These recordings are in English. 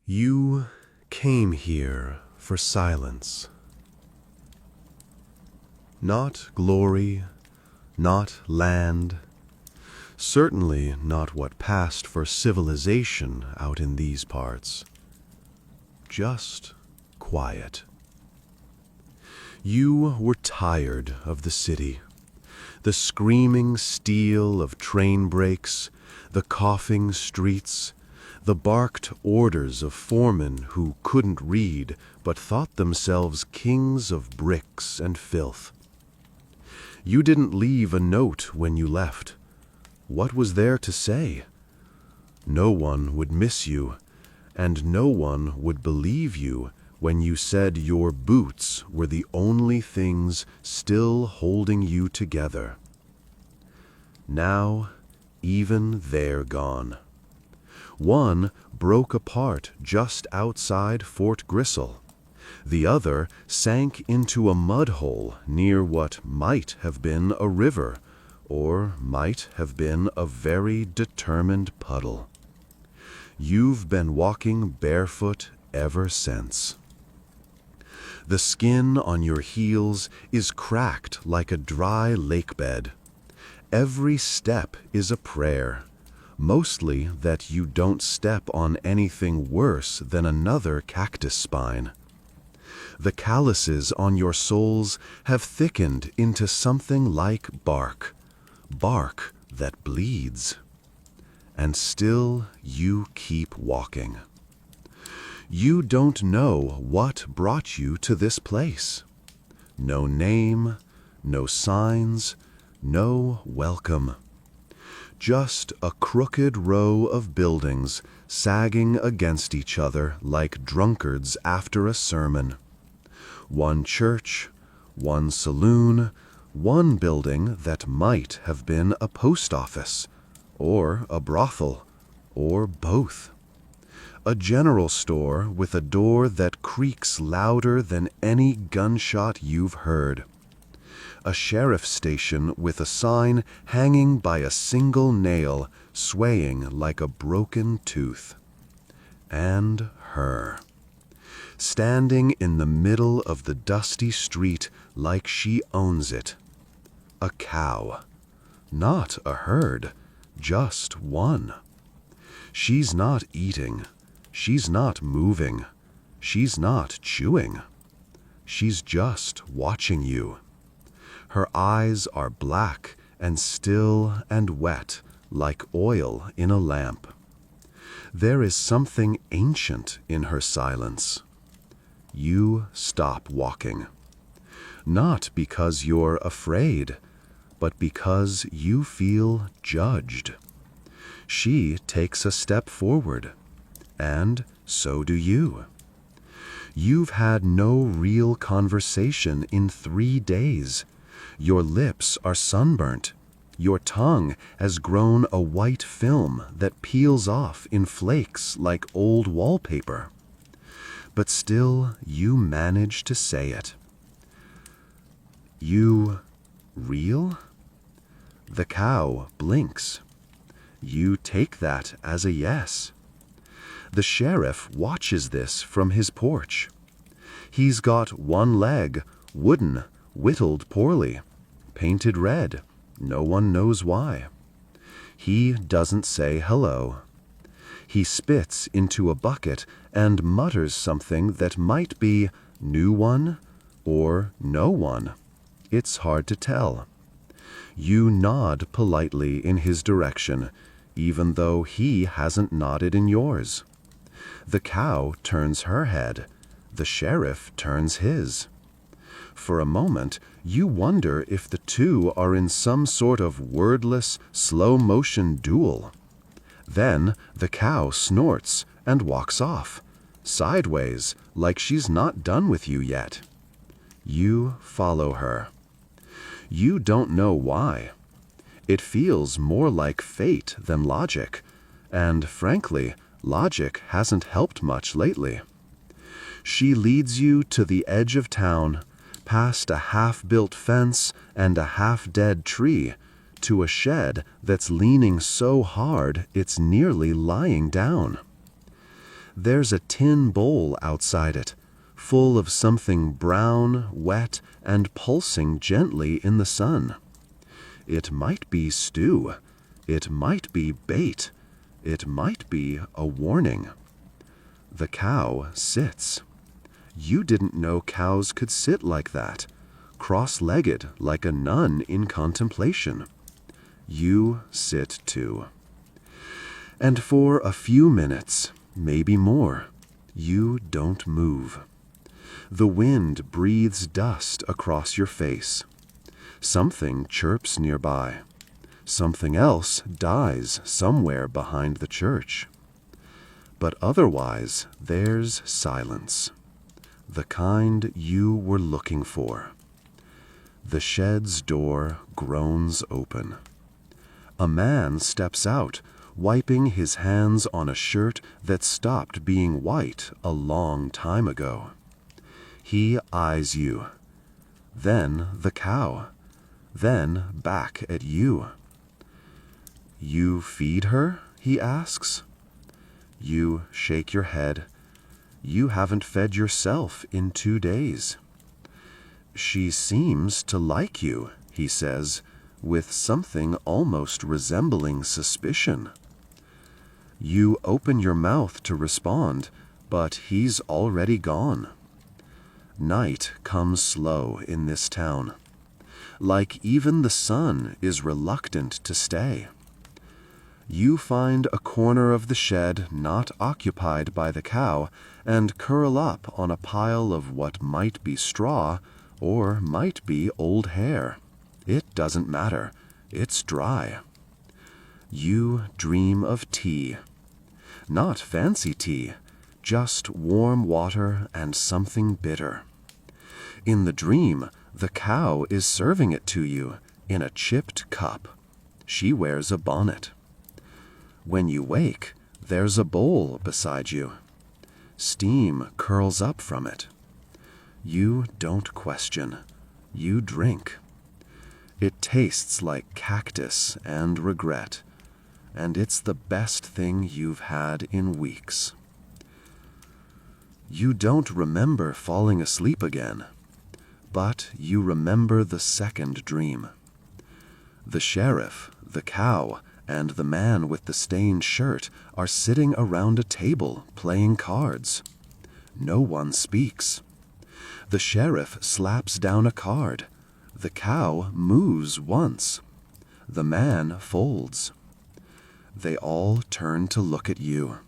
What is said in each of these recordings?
You came here for silence. Not glory, not land, certainly not what passed for civilization out in these parts. Just quiet. You were tired of the city, the screaming steel of train brakes, the coughing streets, the barked orders of foremen who couldn't read but thought themselves kings of bricks and filth. You didn't leave a note when you left. What was there to say? No one would miss you, and no one would believe you when you said your boots were the only things still holding you together. Now, even they're gone. One broke apart just outside Fort Gristle. The other sank into a mud hole near what might have been a river, or might have been a very determined puddle. You've been walking barefoot ever since. The skin on your heels is cracked like a dry lake bed. Every step is a prayer. Mostly that you don't step on anything worse than another cactus spine. The calluses on your soles have thickened into something like bark, bark that bleeds. And still you keep walking. You don't know what brought you to this place. No name, no signs, no welcome. Just a crooked row of buildings sagging against each other like drunkards after a sermon. One church, one saloon, one building that might have been a post office, or a brothel, or both. A general store with a door that creaks louder than any gunshot you've heard. A sheriff's station with a sign hanging by a single nail, swaying like a broken tooth. And her. Standing in the middle of the dusty street like she owns it. A cow. Not a herd, just one. She's not eating. She's not moving. She's not chewing. She's just watching you. Her eyes are black and still and wet, like oil in a lamp. There is something ancient in her silence. You stop walking. Not because you're afraid, but because you feel judged. She takes a step forward, and so do you. You've had no real conversation in 3 days. Your lips are sunburnt. Your tongue has grown a white film that peels off in flakes like old wallpaper. But still you manage to say it. You real? The cow blinks. You take that as a yes. The sheriff watches this from his porch. He's got one leg, wooden, whittled poorly, painted red, no one knows why. He doesn't say hello. He spits into a bucket and mutters something that might be new one or no one. It's hard to tell. You nod politely in his direction, even though he hasn't nodded in yours. The cow turns her head. The sheriff turns his. For a moment, you wonder if the two are in some sort of wordless, slow-motion duel. Then the cow snorts and walks off, sideways, like she's not done with you yet. You follow her. You don't know why. It feels more like fate than logic, and frankly, logic hasn't helped much lately. She leads you to the edge of town, past a half-built fence and a half-dead tree, to a shed that's leaning so hard it's nearly lying down. There's a tin bowl outside it, full of something brown, wet, and pulsing gently in the sun. It might be stew. It might be bait. It might be a warning. The cow sits. You didn't know cows could sit like that, cross-legged like a nun in contemplation. You sit too. And for a few minutes, maybe more, you don't move. The wind breathes dust across your face. Something chirps nearby. Something else dies somewhere behind the church. But otherwise, there's silence. The kind you were looking for. The shed's door groans open. A man steps out, wiping his hands on a shirt that stopped being white a long time ago. He eyes you. Then the cow. Then back at you. You feed her? He asks. You shake your head. You haven't fed yourself in 2 days. She seems to like you, he says, with something almost resembling suspicion. You open your mouth to respond, but he's already gone. Night comes slow in this town. Like even the sun is reluctant to stay. You find a corner of the shed not occupied by the cow and curl up on a pile of what might be straw or might be old hair. It doesn't matter. It's dry. You dream of tea. Not fancy tea, just warm water and something bitter. In the dream, the cow is serving it to you in a chipped cup. She wears a bonnet. When you wake, there's a bowl beside you. Steam curls up from it. You don't question. You drink. It tastes like cactus and regret, and it's the best thing you've had in weeks. You don't remember falling asleep again, but you remember the second dream. The sheriff, the cow, and the man with the stained shirt are sitting around a table playing cards. No one speaks. The sheriff slaps down a card. The cow moos once. The man folds. They all turn to look at you.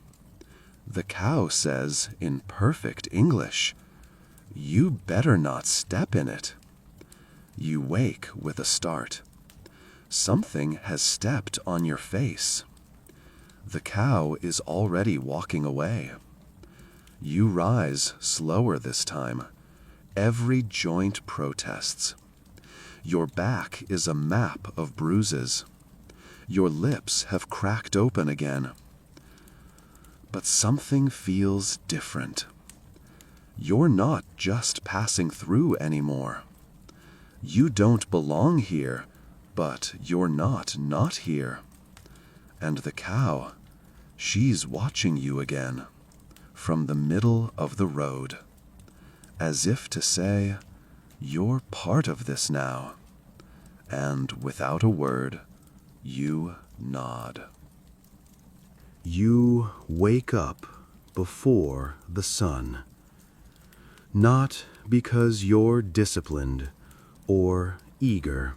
The cow says in perfect English, "You better not step in it." You wake with a start. Something has stepped on your face. The cow is already walking away. You rise slower this time. Every joint protests. Your back is a map of bruises. Your lips have cracked open again. But something feels different. You're not just passing through anymore. You don't belong here, but you're not here. And the cow, she's watching you again, from the middle of the road, as if to say, you're part of this now. And without a word, you nod. You wake up before the sun. Not because you're disciplined or eager.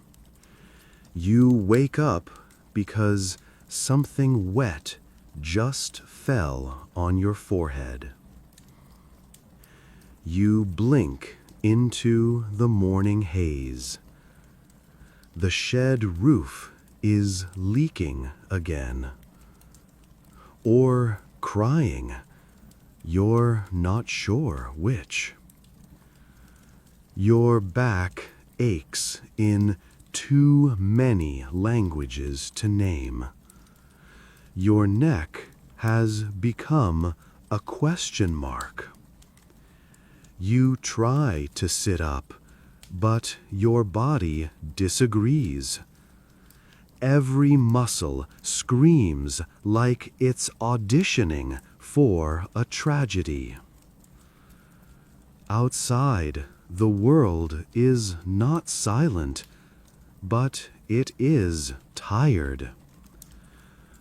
You wake up because something wet just fell on your forehead. You blink into the morning haze. The shed roof is leaking again. Or crying. You're not sure which. Your back aches in too many languages to name. Your neck has become a question mark. You try to sit up, but your body disagrees. Every muscle screams like it's auditioning for a tragedy. Outside, the world is not silent, but it is tired.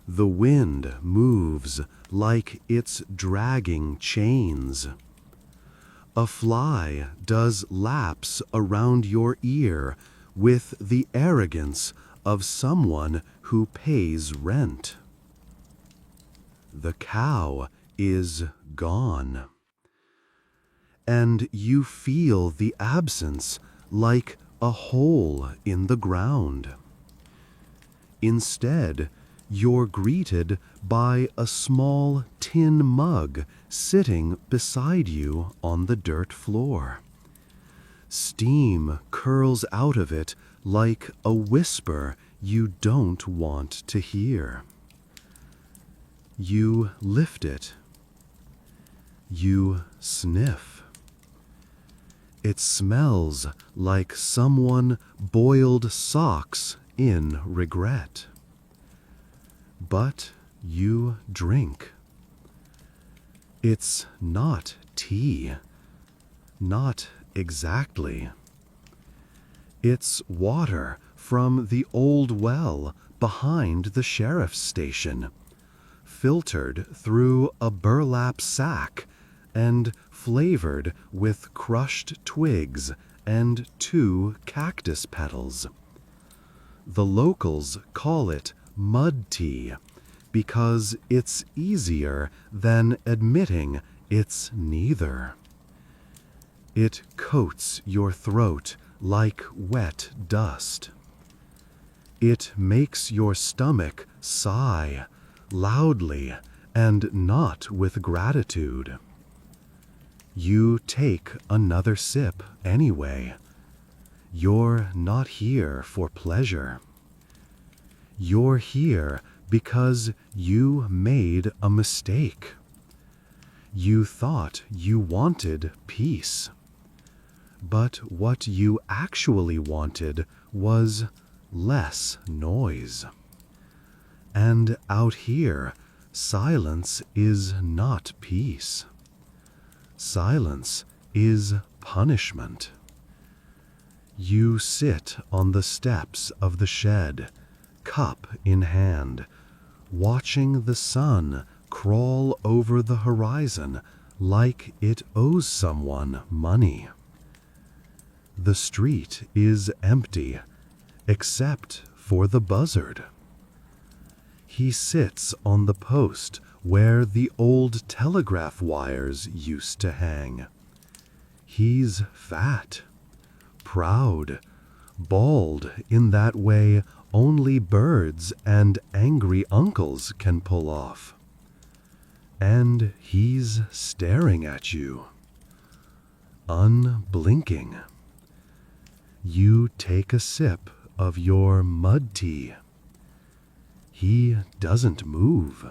The wind moves like it's dragging chains. A fly does laps around your ear with the arrogance of someone who pays rent. The cow is gone, and you feel the absence like a hole in the ground. Instead, you're greeted by a small tin mug sitting beside you on the dirt floor. Steam curls out of it like a whisper you don't want to hear. You lift it. You sniff. It smells like someone boiled socks in regret. But you drink. It's not tea. Not exactly. It's water from the old well behind the sheriff's station, filtered through a burlap sack and flavored with crushed twigs and 2 cactus petals. The locals call it mud tea because it's easier than admitting it's neither. It coats your throat like wet dust. It makes your stomach sigh loudly and not with gratitude. You take another sip anyway. You're not here for pleasure. You're here because you made a mistake. You thought you wanted peace. But what you actually wanted was less noise. And out here, silence is not peace. Silence is punishment. You sit on the steps of the shed, cup in hand, watching the sun crawl over the horizon like it owes someone money. The street is empty, except for the buzzard. He sits on the post where the old telegraph wires used to hang. He's fat, proud, bald in that way only birds and angry uncles can pull off. And he's staring at you, unblinking. You take a sip of your mud tea. He doesn't move.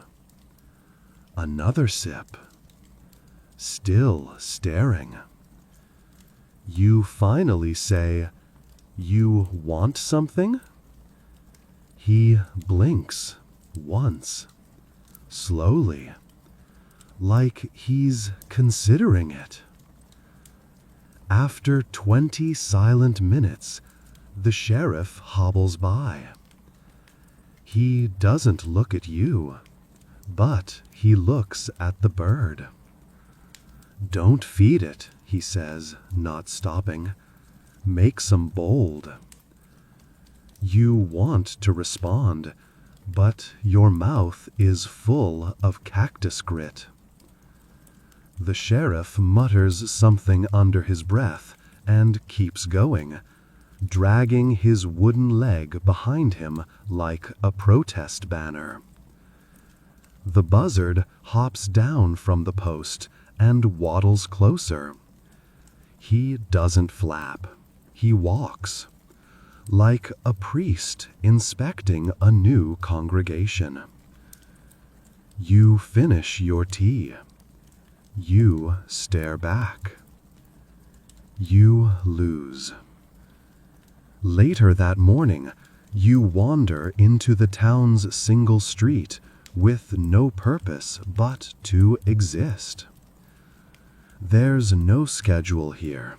Another sip. Still staring. You finally say, "You want something?" He blinks once, slowly, like he's considering it. After 20 silent minutes, the sheriff hobbles by. He doesn't look at you, but he looks at the bird. "Don't feed it," he says, not stopping. "Make some bold." You want to respond, but your mouth is full of cactus grit. The sheriff mutters something under his breath and keeps going, dragging his wooden leg behind him like a protest banner. The buzzard hops down from the post and waddles closer. He doesn't flap. He walks, like a priest inspecting a new congregation. You finish your tea. You stare back. You lose. Later that morning, you wander into the town's single street with no purpose but to exist. There's no schedule here,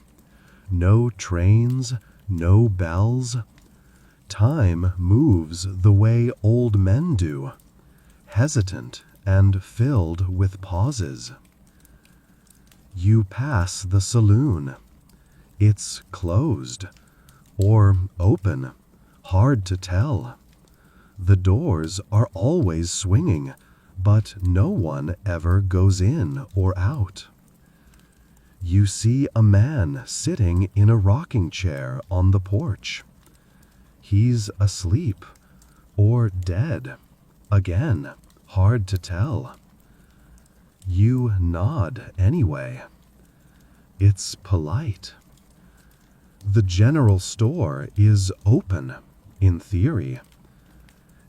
no trains, no bells. Time moves the way old men do, hesitant and filled with pauses. You pass the saloon. It's closed or open, hard to tell. The doors are always swinging, but no one ever goes in or out. You see a man sitting in a rocking chair on the porch. He's asleep or dead. Again, hard to tell. You nod anyway. It's polite. The general store is open, in theory.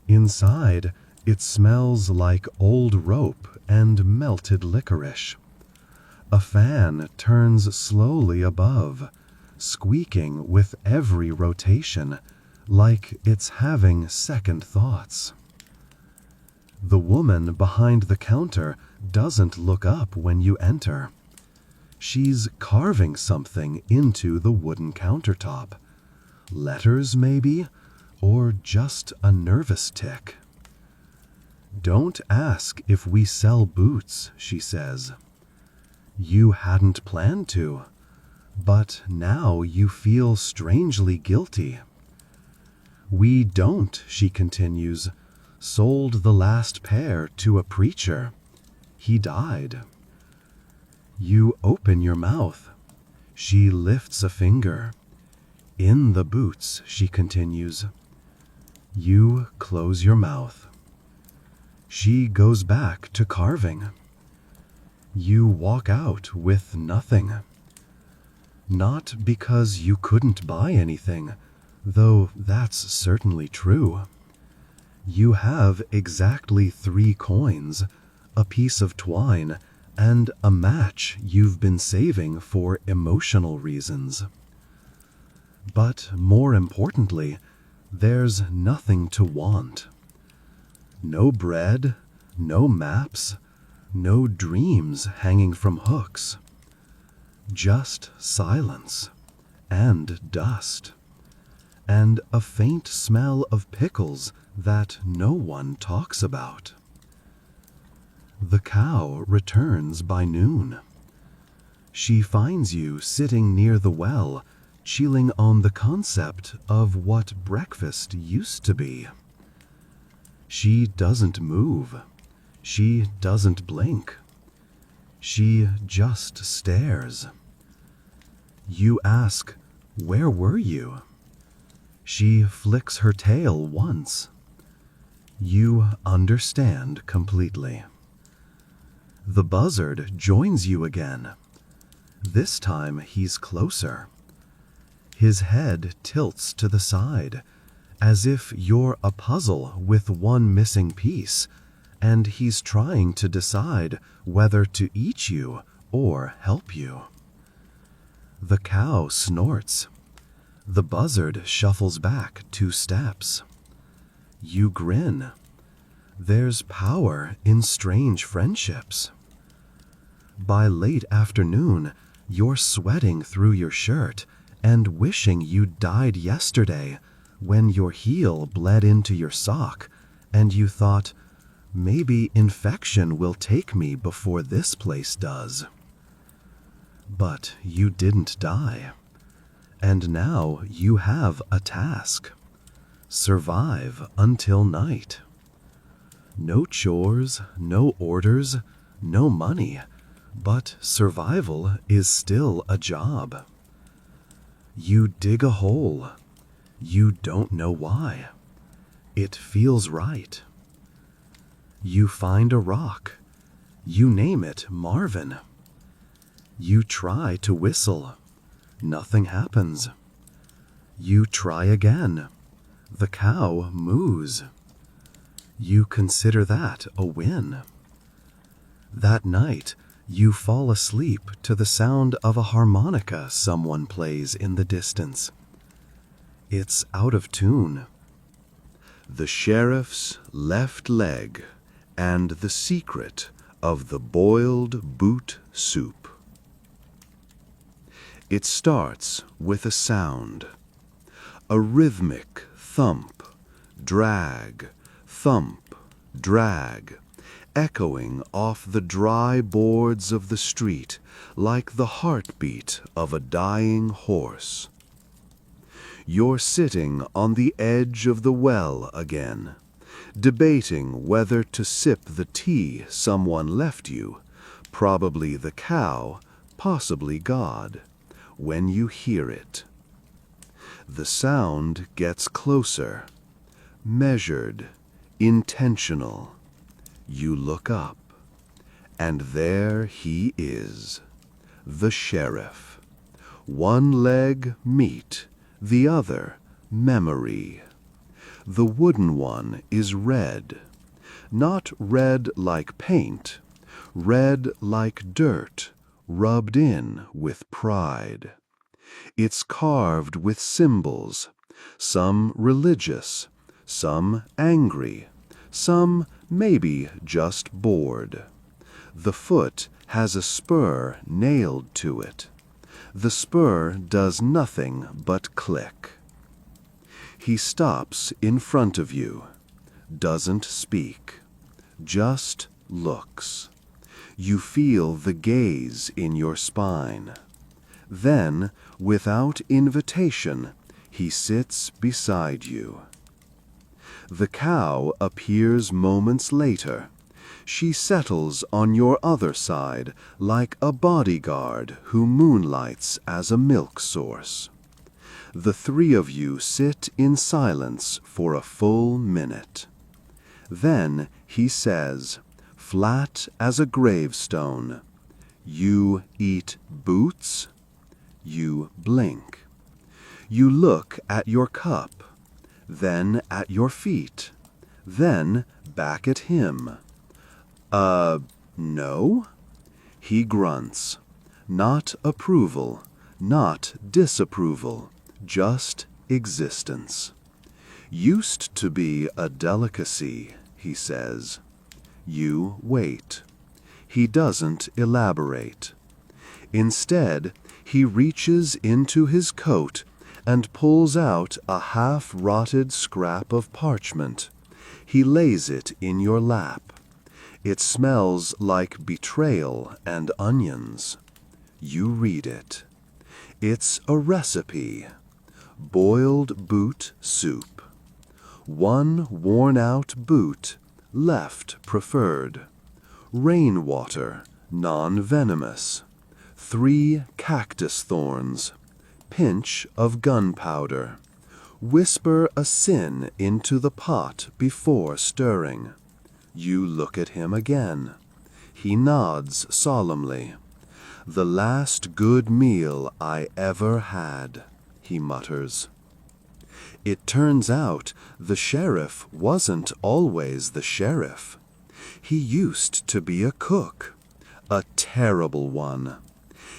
Inside, it smells like old rope and melted licorice. A fan turns slowly above, squeaking with every rotation, like it's having second thoughts. The woman behind the counter doesn't look up when you enter. She's carving something into the wooden countertop. Letters, maybe? Or just a nervous tick. "Don't ask if we sell boots," she says. You hadn't planned to, but now you feel strangely guilty. "We don't," she continues, "sold the last pair to a preacher. He died." You open your mouth. She lifts a finger. "In the boots," she continues. You close your mouth. She goes back to carving. You walk out with nothing. Not because you couldn't buy anything, though that's certainly true. You have exactly 3 coins, a piece of twine, and a match you've been saving for emotional reasons. But more importantly, there's nothing to want. No bread, no maps, no dreams hanging from hooks. Just silence and dust, and a faint smell of pickles that no one talks about. The cow returns by noon. She finds you sitting near the well, chewing on the concept of what breakfast used to be. She doesn't move. She doesn't blink. She just stares. You ask, "Where were you?" She flicks her tail once. You understand completely. The buzzard joins you again. This time he's closer. His head tilts to the side, as if you're a puzzle with one missing piece, and he's trying to decide whether to eat you or help you. The cow snorts. The buzzard shuffles back 2 steps. You grin. There's power in strange friendships. By late afternoon, you're sweating through your shirt and wishing you died yesterday when your heel bled into your sock and you thought, "Maybe infection will take me before this place does." But you didn't die. And now you have a task. Survive until night. No chores, no orders, no money, but survival is still a job. You dig a hole. You don't know why. It feels right. You find a rock. You name it Marvin. You try to whistle. Nothing happens. You try again. The cow moos. You consider that a win. That night, you fall asleep to the sound of a harmonica someone plays in the distance. It's out of tune. The sheriff's left leg and the secret of the boiled boot soup. It starts with a sound, a rhythmic thump, drag, echoing off the dry boards of the street like the heartbeat of a dying horse. You're sitting on the edge of the well again, debating whether to sip the tea someone left you, probably the cow, possibly God, when you hear it. The sound gets closer, measured, intentional. You look up, and there he is, the sheriff. One leg meat, the other memory. The wooden one is red, not red like paint, red like dirt, rubbed in with pride. It's carved with symbols, some religious, some angry, some maybe just bored. The foot has a spur nailed to it. The spur does nothing but click. He stops in front of you, doesn't speak, just looks. You feel the gaze in your spine. Then, without invitation, he sits beside you. The cow appears moments later. She settles on your other side like a bodyguard who moonlights as a milk source. The three of you sit in silence for a full minute. Then he says, flat as a gravestone, "You eat boots?" You blink. You look at your cup, then at your feet, then back at him. No? He grunts. Not approval, not disapproval, just existence. Used to be a delicacy, he says. You wait. He doesn't elaborate. Instead, he reaches into his coat and pulls out a half-rotted scrap of parchment. He lays it in your lap. It smells like betrayal and onions. You read it. It's a recipe. Boiled boot soup. One worn-out boot, left preferred. Rainwater, non-venomous. 3 cactus thorns. Pinch of gunpowder. Whisper a sin into the pot before stirring. You look at him again. He nods solemnly. "The last good meal I ever had," he mutters. It turns out the sheriff wasn't always the sheriff. He used to be a cook, a terrible one.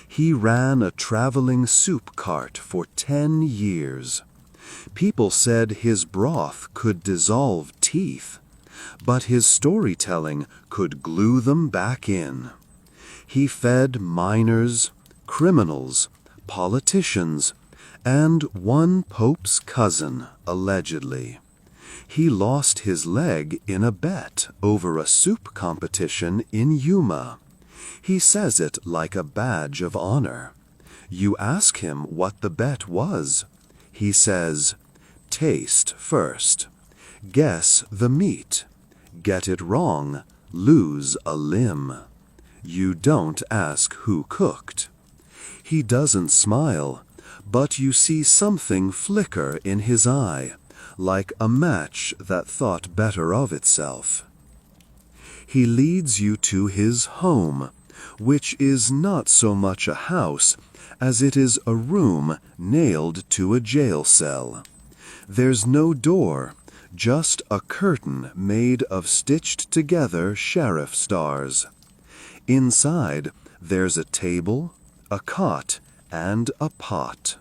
He ran a traveling soup cart for 10 years. People said his broth could dissolve teeth, but his storytelling could glue them back in. He fed miners, criminals, politicians, and one Pope's cousin, allegedly. He lost his leg in a bet over a soup competition in Yuma. He says it like a badge of honor. You ask him what the bet was. He says, "Taste first. Guess the meat. Get it wrong, lose a limb." You don't ask who cooked. He doesn't smile, but you see something flicker in his eye, like a match that thought better of itself. He leads you to his home, which is not so much a house as it is a room nailed to a jail cell. There's no door, just a curtain made of stitched-together sheriff stars. Inside, there's a table, a cot, and a pot.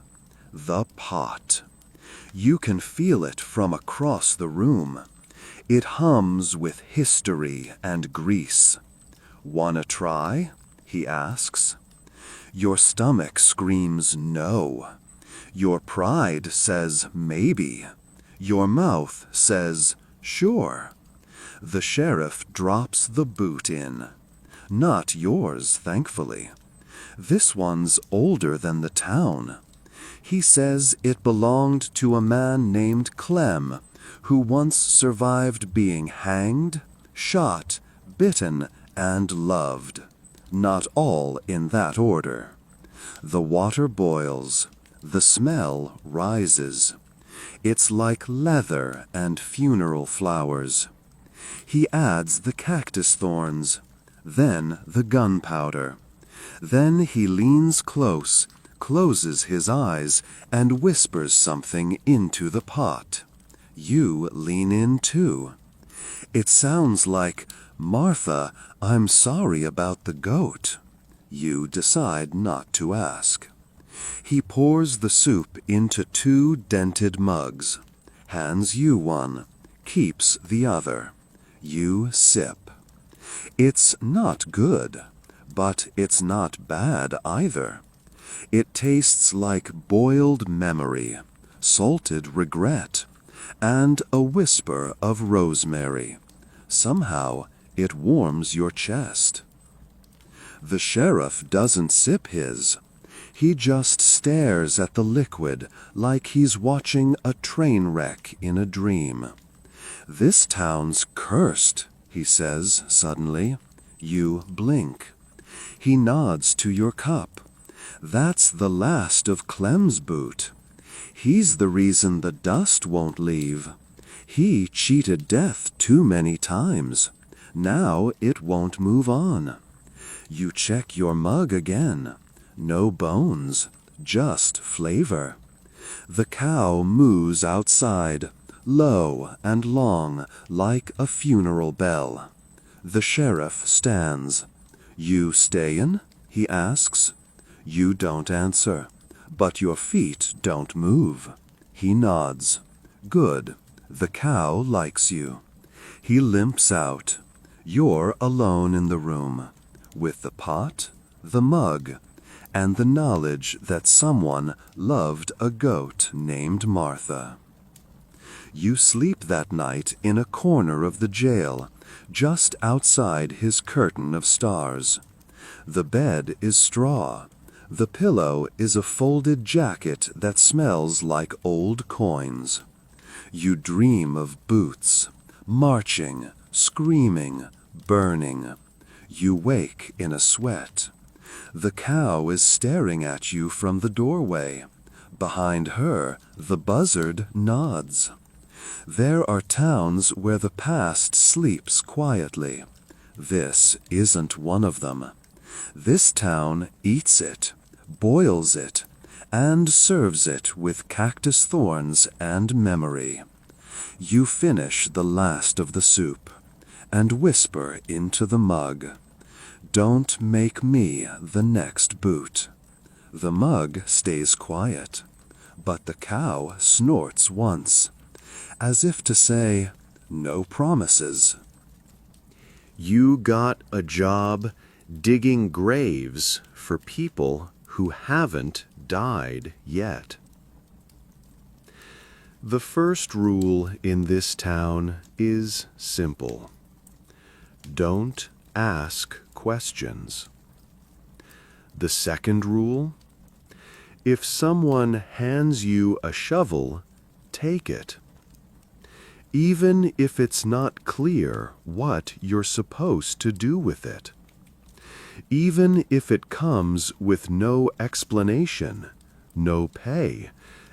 The pot. You can feel it from across the room. It hums with history and grease. "Wanna try?" he asks. Your stomach screams no. Your pride says maybe. Your mouth says sure. The sheriff drops the boot in. Not yours, thankfully. This one's older than the town. He says it belonged to a man named Clem, who once survived being hanged, shot, bitten, and loved. Not all in that order. The water boils. The smell rises. It's like leather and funeral flowers. He adds the cactus thorns, then the gunpowder. Then he leans close, closes his eyes, and whispers something into the pot. You lean in too. It sounds like, "Martha, I'm sorry about the goat." You decide not to ask. He pours the soup into 2 dented mugs, hands you one, keeps the other. You sip. It's not good, but it's not bad either. It tastes like boiled memory, salted regret, and a whisper of rosemary. Somehow, it warms your chest. The sheriff doesn't sip his. He just stares at the liquid like he's watching a train wreck in a dream. "This town's cursed," he says suddenly. You blink. He nods to your cup. "That's the last of Clem's boot. He's the reason the dust won't leave. He cheated death too many times. Now it won't move on." You check your mug again. No bones, just flavor. The cow moos outside, low and long, like a funeral bell. The sheriff stands. "You stayin'?" he asks. You don't answer, but your feet don't move. He nods. "Good. The cow likes you." He limps out. You're alone in the room, with the pot, the mug, and the knowledge that someone loved a goat named Martha. You sleep that night in a corner of the jail, just outside his curtain of stars. The bed is straw. The pillow is a folded jacket that smells like old coins. You dream of boots, marching, screaming, burning. You wake in a sweat. The cow is staring at you from the doorway. Behind her, the buzzard nods. There are towns where the past sleeps quietly. This isn't one of them. This town eats it, boils it, and serves it with cactus thorns and memory. You finish the last of the soup and whisper into the mug, "Don't make me the next boot." The mug stays quiet, but the cow snorts once, as if to say, "No promises." You got a job digging graves for people who haven't died yet. The first rule in this town is simple. Don't ask questions. The second rule: if someone hands you a shovel, take it. Even if it's not clear what you're supposed to do with it. Even if it comes with no explanation, no pay,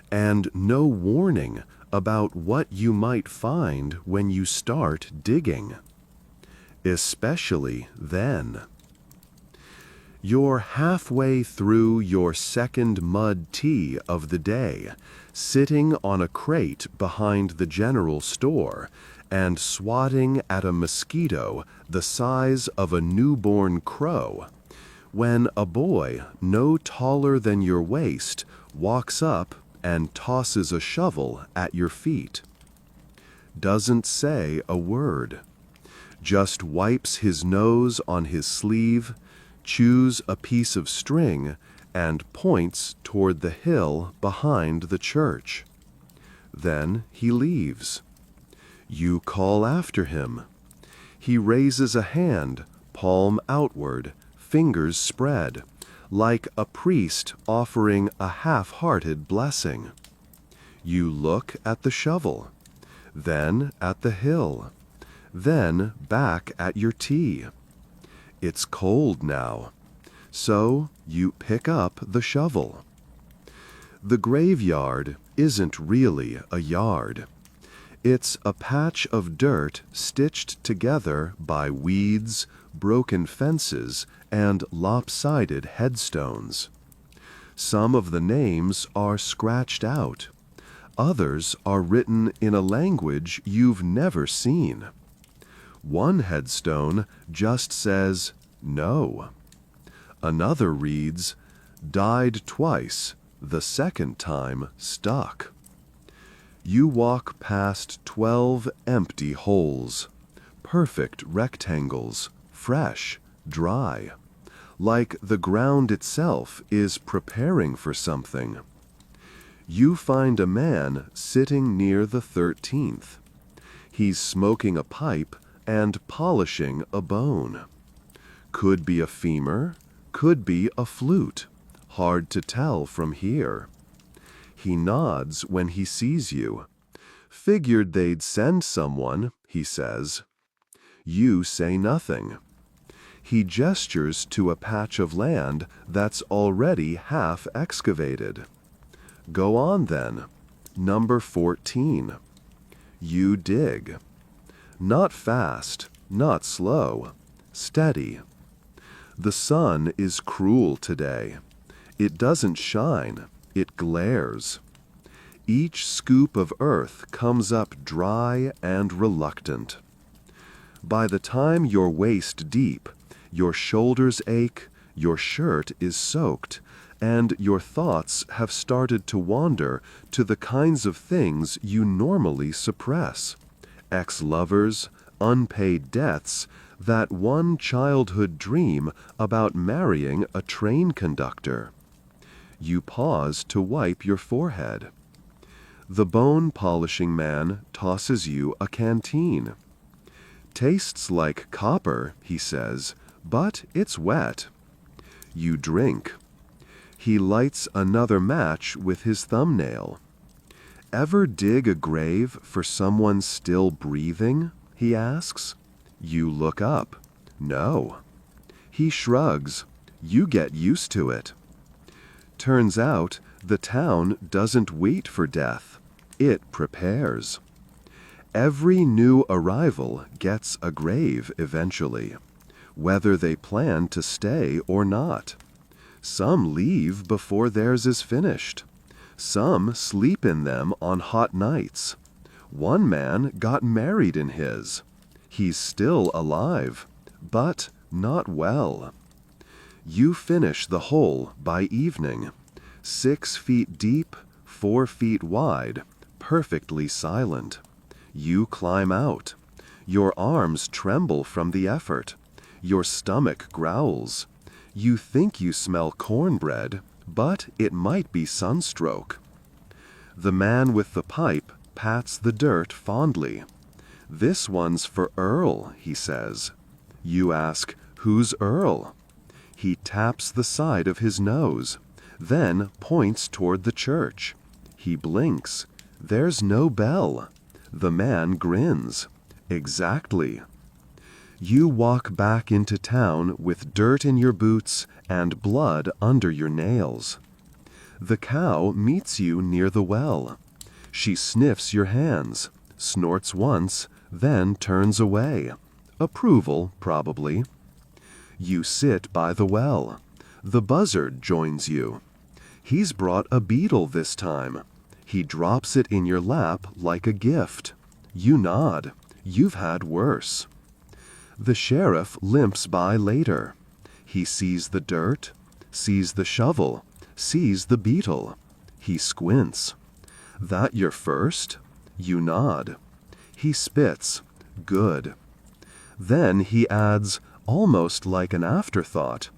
and no warning about what you might find when you start digging. Especially then. You're halfway through your second mud tea of the day, sitting on a crate behind the general store and swatting at a mosquito the size of a newborn crow, when a boy no taller than your waist walks up and tosses a shovel at your feet. doesn't say a word, just wipes his nose on his sleeve, chews a piece of string, and points toward the hill behind the church. Then he leaves. You call after him. He raises a hand, palm outward, fingers spread, like a priest offering a half-hearted blessing. You look at the shovel, then at the hill, then back at your tea. It's cold now, so you pick up the shovel. The graveyard isn't really a yard. It's a patch of dirt stitched together by weeds, broken fences, and lopsided headstones. Some of the names are scratched out. Others are written in a language you've never seen. One headstone just says, "No." Another reads, "Died twice, the second time stuck." You walk past 12 empty holes, perfect rectangles, fresh, dry, like the ground itself is preparing for something. You find a man sitting near the 13th. He's smoking a pipe and polishing a bone. Could be a femur, could be a flute, hard to tell from here. He nods when he sees you. Figured they'd send someone, he says. You say nothing. He gestures to a patch of land that's already half excavated. Go on then. Number 14. You dig. Not fast, not slow, steady. The sun is cruel today. It doesn't shine, it glares. Each scoop of earth comes up dry and reluctant. By the time you're waist deep, your shoulders ache, your shirt is soaked, and your thoughts have started to wander to the kinds of things you normally suppress. Ex-lovers, unpaid debts, that one childhood dream about marrying a train conductor. You pause to wipe your forehead. The bone polishing man tosses you a canteen. Tastes like copper, he says, but it's wet. You drink. He lights another match with his thumbnail. Ever dig a grave for someone still breathing? He asks. You look up. No. He shrugs. You get used to it. Turns out the town doesn't wait for death. It prepares. Every new arrival gets a grave eventually, whether they plan to stay or not. Some leave before theirs is finished. Some sleep in them on hot nights. One man got married in his. He's still alive, but not well. You finish the hole by evening. 6 feet deep, 4 feet wide, perfectly silent. You climb out. Your arms tremble from the effort. Your stomach growls. You think you smell cornbread, but it might be sunstroke. The man with the pipe pats the dirt fondly. This one's for Earl, he says. You ask, who's Earl? He taps the side of his nose, then points toward the church. He blinks. There's no bell. The man grins. Exactly. You walk back into town with dirt in your boots and blood under your nails. The cow meets you near the well. She sniffs your hands, snorts once, then turns away. Approval, probably. You sit by the well. The buzzard joins you. He's brought a beetle this time. He drops it in your lap like a gift. You nod. You've had worse. The sheriff limps by later. He sees the dirt, sees the shovel, sees the beetle. He squints. That your first? You nod. He spits, "Good." Then he adds, almost like an afterthought,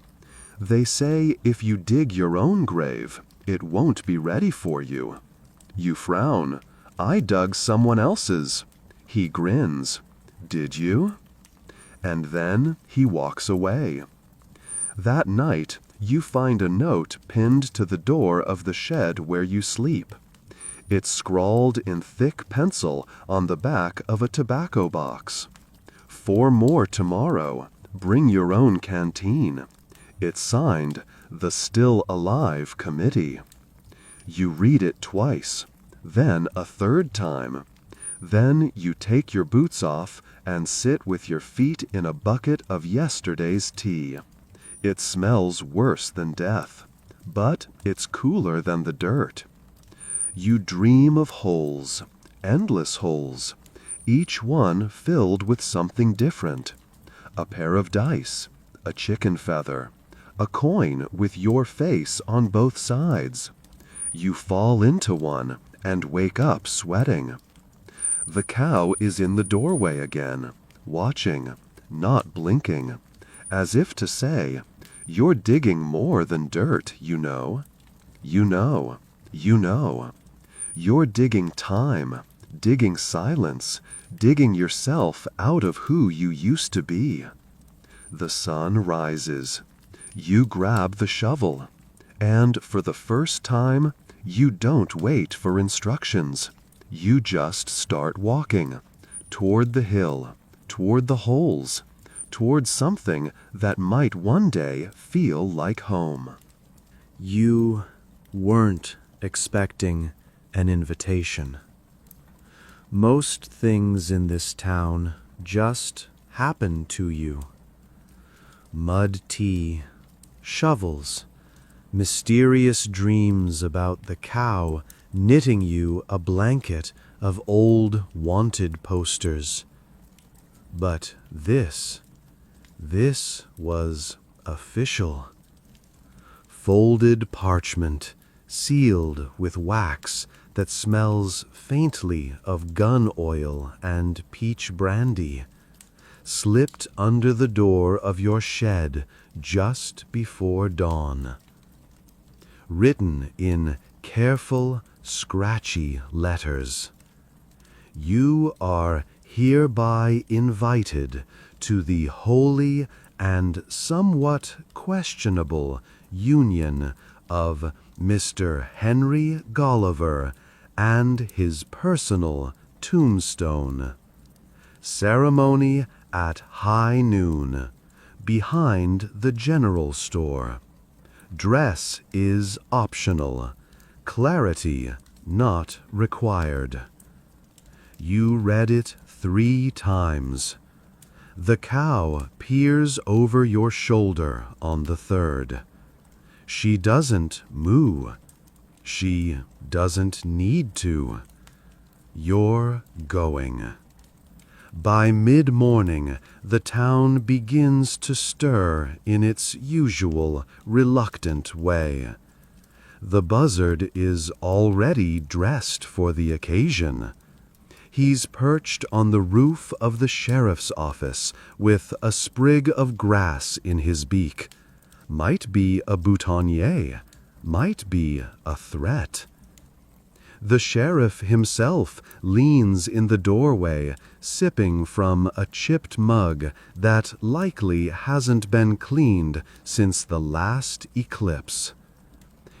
"They say if you dig your own grave, it won't be ready for you." You frown. "I dug someone else's." He grins. "Did you?" And then he walks away. That night, you find a note pinned to the door of the shed where you sleep. It's scrawled in thick pencil on the back of a tobacco box. 4 more tomorrow. Bring your own canteen. It's signed, "The Still Alive Committee." You read it twice, then a third time. Then you take your boots off and sit with your feet in a bucket of yesterday's tea. It smells worse than death, but it's cooler than the dirt. You dream of holes, endless holes, each one filled with something different. A pair of dice, a chicken feather, a coin with your face on both sides. You fall into one and wake up sweating. The cow is in the doorway again, watching, not blinking, as if to say, "You're digging more than dirt, you know. You know, you know. You're digging time, digging silence, digging yourself out of who you used to be." The sun rises. You grab the shovel, and for the first time, you don't wait for instructions. You just start walking, toward the hill, toward the holes, toward something that might one day feel like home. You weren't expecting an invitation. Most things in this town just happen to you. Mud tea, shovels, mysterious dreams about the cow knitting you a blanket of old wanted posters. But this was official. Folded parchment, sealed with wax that smells faintly of gun oil and peach brandy, slipped under the door of your shed just before dawn. Written in careful, scratchy letters. You are hereby invited to the holy and somewhat questionable union of Mr. Henry Golliver and his personal tombstone. Ceremony at high noon, behind the general store. Dress is optional, clarity not required. You read it 3 times. The cow peers over your shoulder on the 3rd. She doesn't moo. She doesn't need to. You're going. By mid-morning, the town begins to stir in its usual reluctant way. The buzzard is already dressed for the occasion. He's perched on the roof of the sheriff's office with a sprig of grass in his beak. Might be a boutonniere, might be a threat. The sheriff himself leans in the doorway, sipping from a chipped mug that likely hasn't been cleaned since the last eclipse.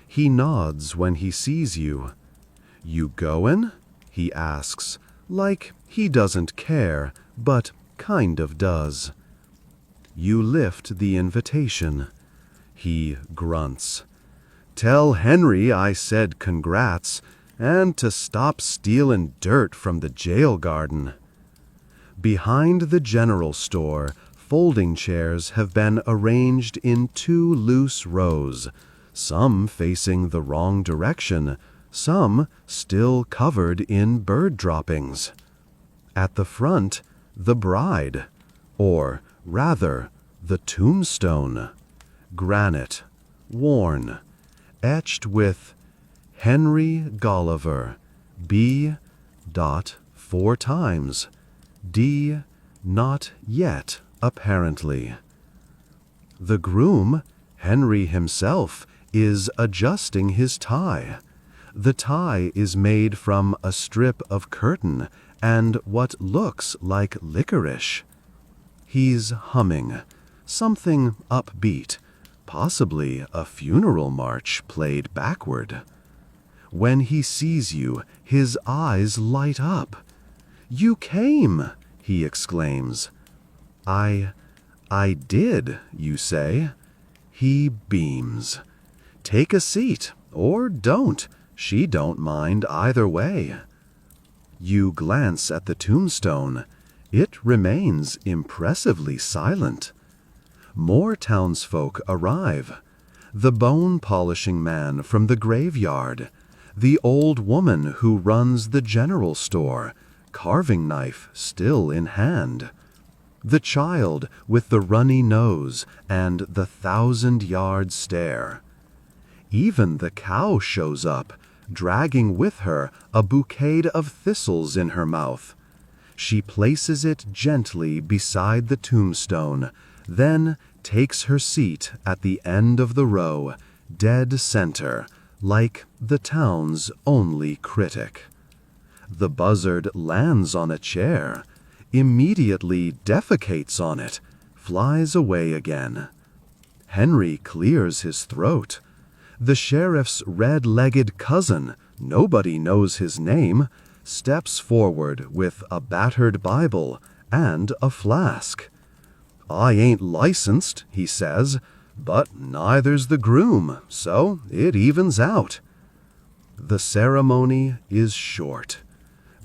He nods when he sees you. "You goin'?" he asks, like he doesn't care, but kind of does. You lift the invitation. He grunts. "Tell Henry I said congrats, and to stop stealin' dirt from the jail garden." Behind the general store, folding chairs have been arranged in 2 loose rows, some facing the wrong direction, some still covered in bird droppings. At the front, the bride, or rather, the tombstone. Granite, worn, etched with Henry Golliver, B. 4 times. D. Not yet, apparently. The groom, Henry himself, is adjusting his tie. The tie is made from a strip of curtain and what looks like licorice. He's humming, something upbeat, possibly a funeral march played backward. When he sees you, his eyes light up. "You came!" he exclaims. I did, you say. He beams. "Take a seat, or don't. She don't mind either way." You glance at the tombstone. It remains impressively silent. More townsfolk arrive. The bone-polishing man from the graveyard, the old woman who runs the general store, carving knife still in hand, the child with the runny nose and the 1,000-yard stare. Even the cow shows up, dragging with her a bouquet of thistles in her mouth. She places it gently beside the tombstone, then takes her seat at the end of the row, dead center, like the town's only critic. The buzzard lands on a chair, immediately defecates on it, flies away again. Henry clears his throat. The sheriff's red-legged cousin, nobody knows his name, steps forward with a battered Bible and a flask. "I ain't licensed," he says, "but neither's the groom, so it evens out." The ceremony is short,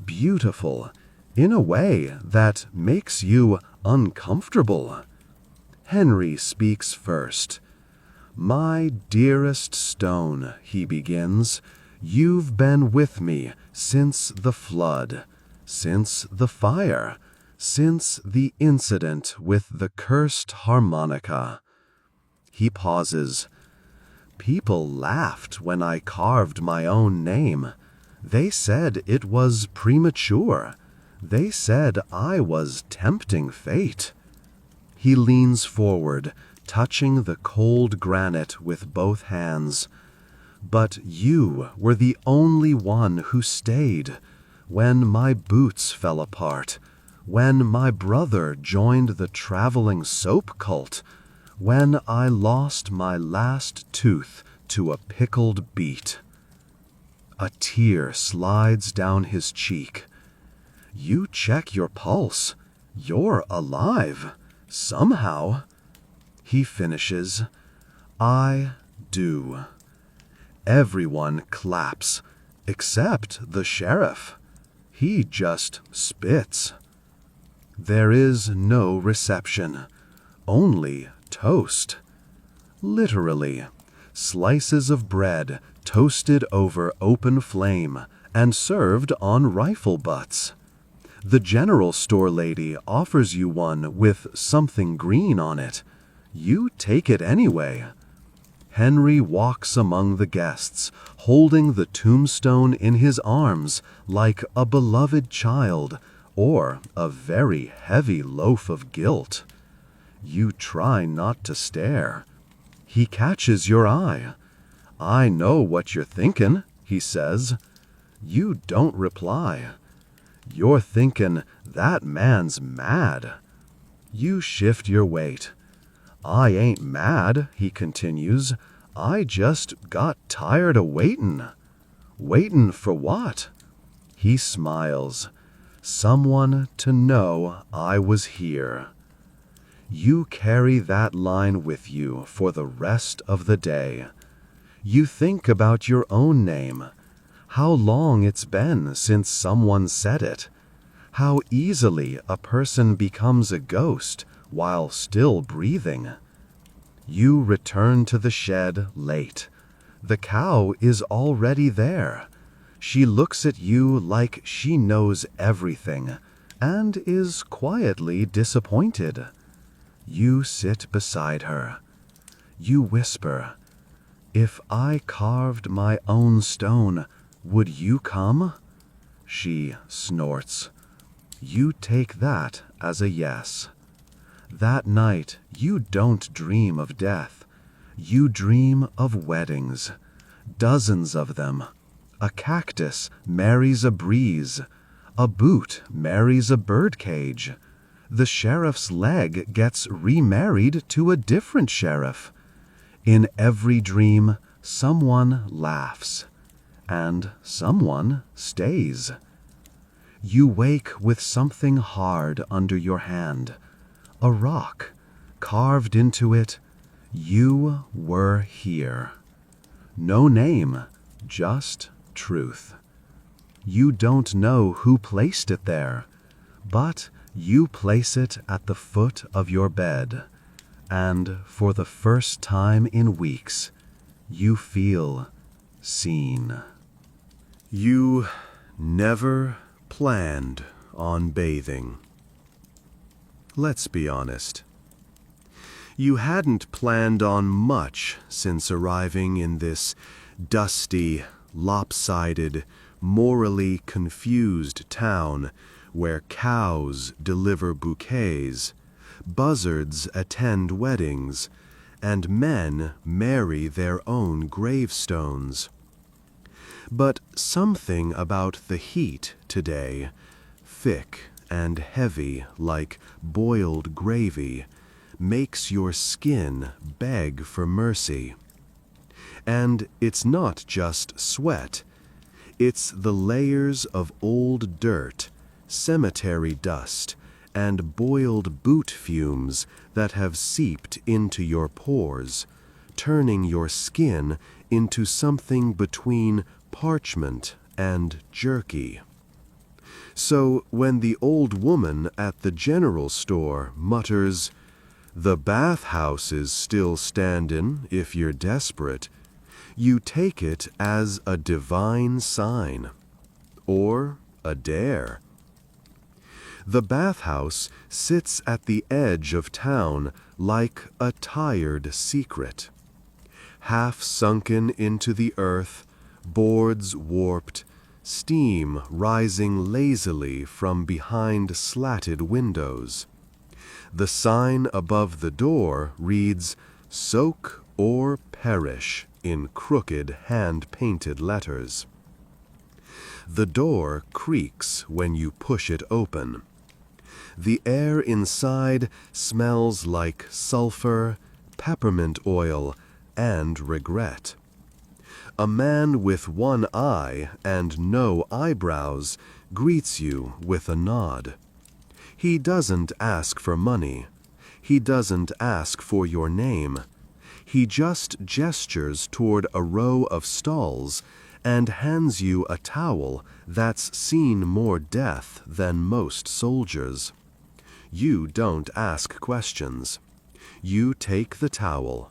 beautiful, in a way that makes you uncomfortable. Henry speaks first. "My dearest stone," he begins, "you've been with me since the flood, since the fire, since the incident with the cursed harmonica." He pauses. "People laughed when I carved my own name. They said it was premature. They said I was tempting fate." He leans forward, touching the cold granite with both hands. "But you were the only one who stayed. When my boots fell apart, when my brother joined the traveling soap cult, when I lost my last tooth to a pickled beet." A tear slides down his cheek. "You check your pulse. You're alive. Somehow." He finishes, "I do." Everyone claps, except the sheriff. He just spits. There is no reception, only toast. Literally, slices of bread toasted over open flame and served on rifle butts. The general store lady offers you one with something green on it. You take it anyway. Henry walks among the guests, holding the tombstone in his arms like a beloved child or a very heavy loaf of guilt. You try not to stare. He catches your eye. "I know what you're thinking," he says. You don't reply. You're thinking, "That man's mad." You shift your weight. "I ain't mad," he continues. "I just got tired of waiting." "Waiting for what?" He smiles. "Someone to know I was here." You carry that line with you for the rest of the day. You think about your own name, how long it's been since someone said it, how easily a person becomes a ghost while still breathing. You return to the shed late. The cow is already there. She looks at you like she knows everything and is quietly disappointed. You sit beside her. You whisper, "If I carved my own stone, would you come?" She snorts. You take that as a yes. That night, you don't dream of death. You dream of weddings. Dozens of them. A cactus marries a breeze. A boot marries a birdcage. The sheriff's leg gets remarried to a different sheriff. In every dream, someone laughs, and someone stays. You wake with something hard under your hand, a rock. Carved into it, you were here. No name, just truth. You don't know who placed it there, but you place it at the foot of your bed, and for the first time in weeks, you feel seen. You never planned on bathing. Let's be honest. You hadn't planned on much since arriving in this dusty, lopsided, morally confused town where cows deliver bouquets, buzzards attend weddings, and men marry their own gravestones. But something about the heat today, thick and heavy like boiled gravy, makes your skin beg for mercy. And it's not just sweat. It's the layers of old dirt, cemetery dust, and boiled boot fumes that have seeped into your pores, turning your skin into something between parchment and jerky. So when the old woman at the general store mutters, "The bathhouse is still standin' if you're desperate," you take it as a divine sign, or a dare. The bathhouse sits at the edge of town like a tired secret. Half sunken into the earth, boards warped, steam rising lazily from behind slatted windows. The sign above the door reads, "Soak or perish," in crooked hand-painted letters. The door creaks when you push it open. The air inside smells like sulfur, peppermint oil, and regret. A man with one eye and no eyebrows greets you with a nod. He doesn't ask for money. He doesn't ask for your name. He just gestures toward a row of stalls and hands you a towel that's seen more death than most soldiers. You don't ask questions. You take the towel.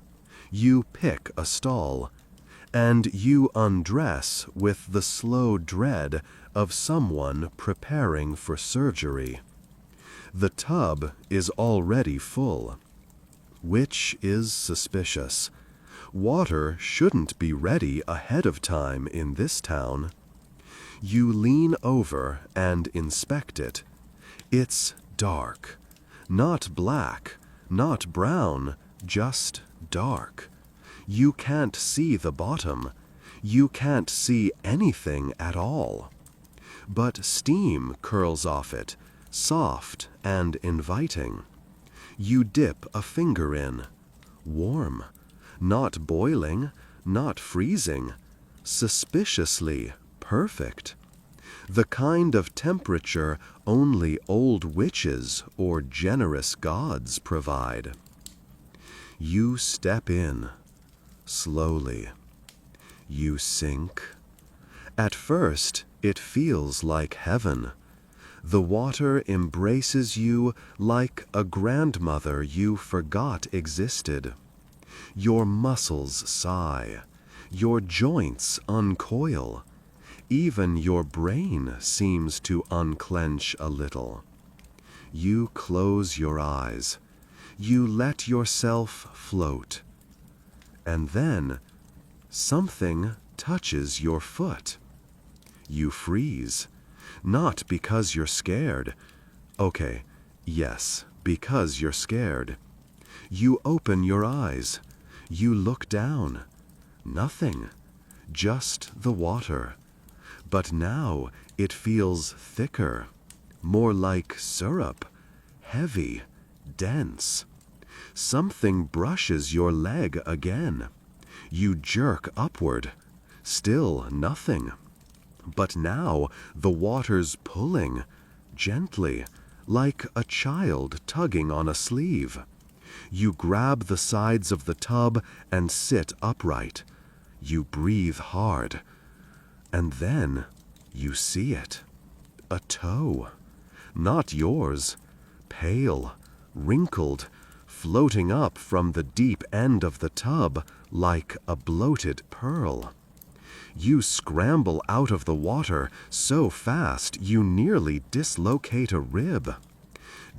You pick a stall. And you undress with the slow dread of someone preparing for surgery. The tub is already full, which is suspicious. Water shouldn't be ready ahead of time in this town. You lean over and inspect it. It's dark. Not black, not brown, just dark. You can't see the bottom. You can't see anything at all. But steam curls off it, soft and inviting. You dip a finger in. Warm. Not boiling, not freezing. Suspiciously perfect. The kind of temperature only old witches or generous gods provide. You step in. Slowly. You sink. At first, it feels like heaven. The water embraces you like a grandmother you forgot existed. Your muscles sigh. Your joints uncoil. Even your brain seems to unclench a little. You close your eyes. You let yourself float. And then, something touches your foot. You freeze, not because you're scared, Okay, yes, because you're scared. You open your eyes. You look down. Nothing. Just the water. But now it feels thicker. More like syrup. Heavy. Dense. Something brushes your leg again. You jerk upward. Still nothing. But now the water's pulling. Gently. Like a child tugging on a sleeve. You grab the sides of the tub and sit upright. You breathe hard. And then you see it. A toe. Not yours. Pale, wrinkled, floating up from the deep end of the tub like a bloated pearl. You scramble out of the water so fast you nearly dislocate a rib.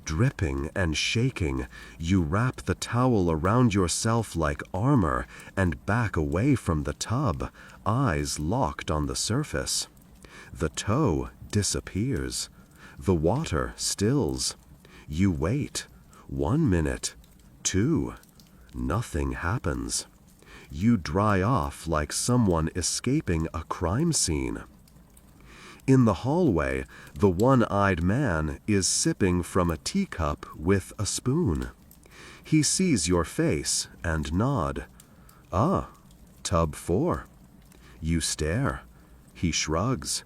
Dripping and shaking, you wrap the towel around yourself like armor and back away from the tub, eyes locked on the surface. The toe disappears. The water stills. You wait. 1 minute. 2. Nothing happens. You dry off like someone escaping a crime scene. In the hallway, the one-eyed man is sipping from a teacup with a spoon. He sees your face and nod. Ah, tub 4. You stare. He shrugs.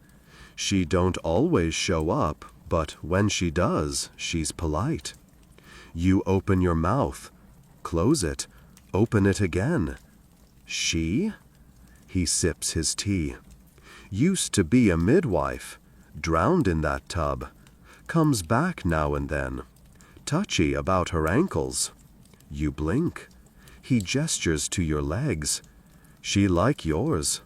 She don't always show up, but when she does, she's polite. You open your mouth. Close it. Open it again. She? He sips his tea. Used to be a midwife, drowned in that tub, comes back now and then, touchy about her ankles. You blink. He gestures to your legs. She like yours.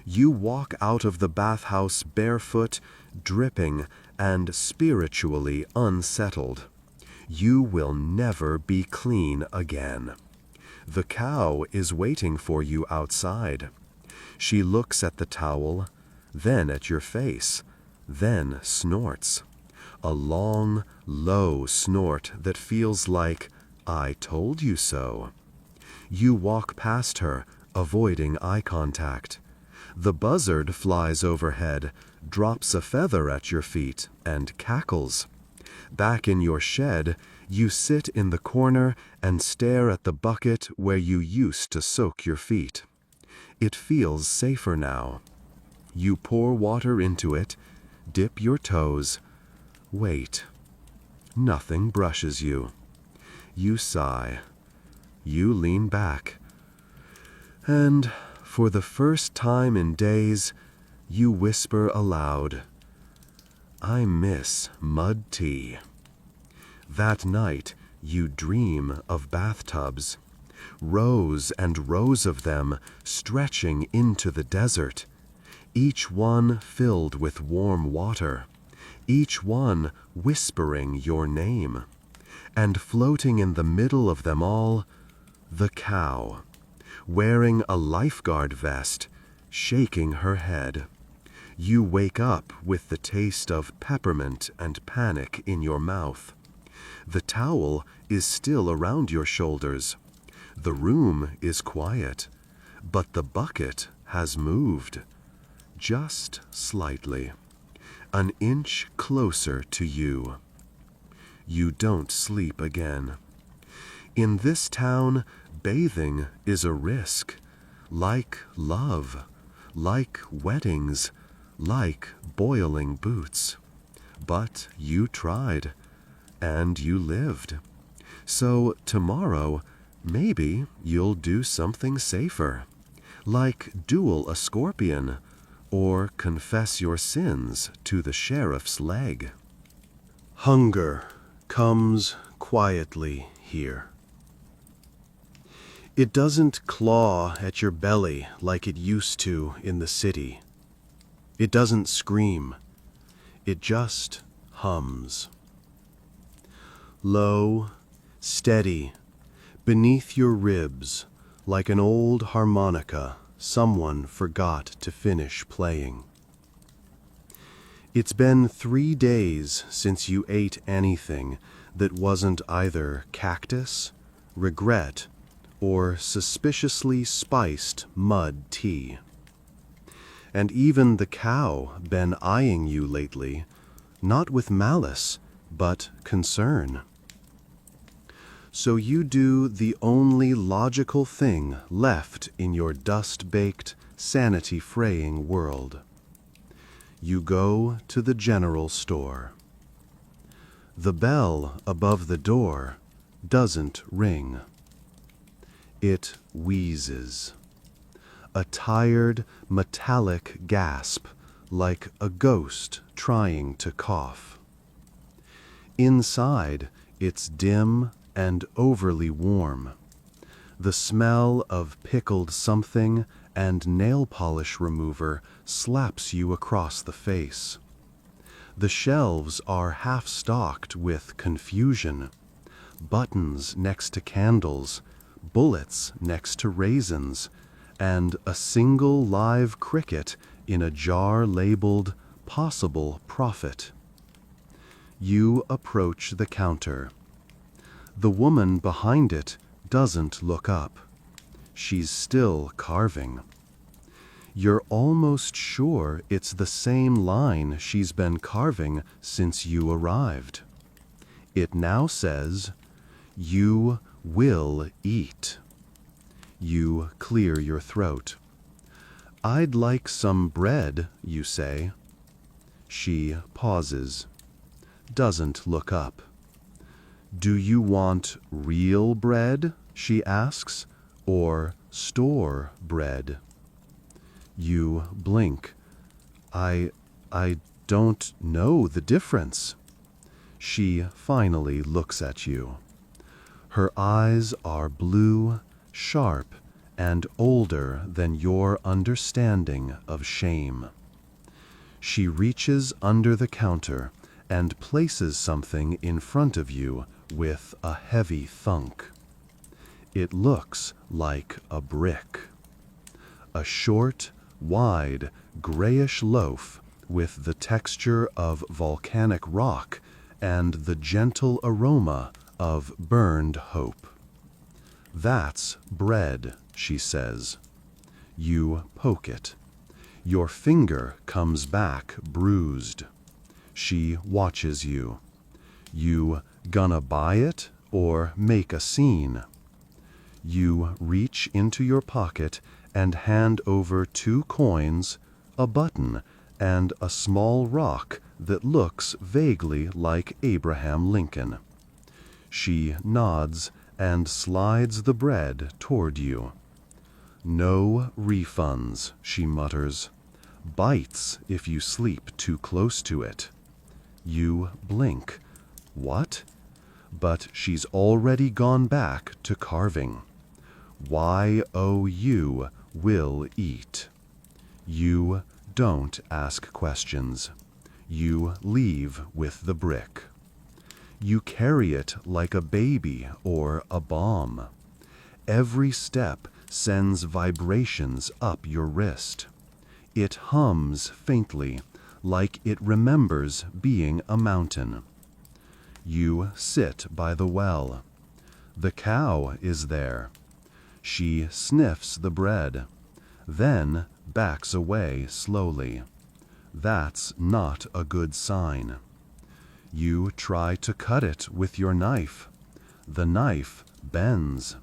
You walk out of the bathhouse barefoot, dripping, and spiritually unsettled. You will never be clean again. The cow is waiting for you outside. She looks at the towel, then at your face, then snorts. A long, low snort that feels like, I told you so. You walk past her, avoiding eye contact. The buzzard flies overhead, drops a feather at your feet, and cackles. Back in your shed, you sit in the corner and stare at the bucket where you used to soak your feet. It feels safer now. You pour water into it, dip your toes, wait. Nothing brushes you. You sigh. You lean back. And for the first time in days, you whisper aloud, I miss mud tea. That night, you dream of bathtubs, rows and rows of them stretching into the desert, each one filled with warm water, each one whispering your name, and floating in the middle of them all, the cow, wearing a lifeguard vest, shaking her head. You wake up with the taste of peppermint and panic in your mouth. The towel is still around your shoulders. The room is quiet, but the bucket has moved. Just slightly. An inch closer to you. You don't sleep again. In this town, bathing is a risk. Like love. Like weddings. Like boiling boots. But you tried. And you lived. So tomorrow, maybe you'll do something safer. Like duel a scorpion. Or confess your sins to the sheriff's leg. Hunger comes quietly here. It doesn't claw at your belly like it used to in the city. It doesn't scream. It just hums. Low, steady, beneath your ribs, like an old harmonica someone forgot to finish playing. It's been 3 days since you ate anything that wasn't either cactus, regret, or suspiciously spiced mud tea. And even the cow been eyeing you lately, not with malice, but concern. So you do the only logical thing left in your dust-baked, sanity-fraying world. You go to the general store. The bell above the door doesn't ring. It wheezes. A tired, metallic gasp, like a ghost trying to cough. Inside, it's dim and overly warm. The smell of pickled something and nail polish remover slaps you across the face. The shelves are half-stocked with confusion. Buttons next to candles, bullets next to raisins, and a single live cricket in a jar labeled Possible Profit. You approach the counter. The woman behind it doesn't look up. She's still carving. You're almost sure it's the same line she's been carving since you arrived. It now says, "You will eat." You clear your throat. "I'd like some bread," you say. She pauses, doesn't look up. "Do you want real bread?" she asks, "or store bread?" You blink. I don't know the difference." She finally looks at you. Her eyes are blue, sharp, and older than your understanding of shame. She reaches under the counter and places something in front of you with a heavy thunk. It looks like a brick. A short, wide, grayish loaf with the texture of volcanic rock and the gentle aroma of burned hope. "That's bread," she says. You poke it. Your finger comes back bruised. She watches you. You gonna buy it or make a scene? You reach into your pocket and hand over 2 coins, a button, and a small rock that looks vaguely like Abraham Lincoln. She nods and slides the bread toward you. "No refunds," she mutters. "Bites if you sleep too close to it." You blink. What? But she's already gone back to carving. "YOU will eat." You don't ask questions. You leave with the brick. You carry it like a baby or a bomb. Every step sends vibrations up your wrist. It hums faintly, like it remembers being a mountain. You sit by the well. The cow is there. She sniffs the bread, then backs away slowly. That's not a good sign. You try to cut it with your knife. The knife bends.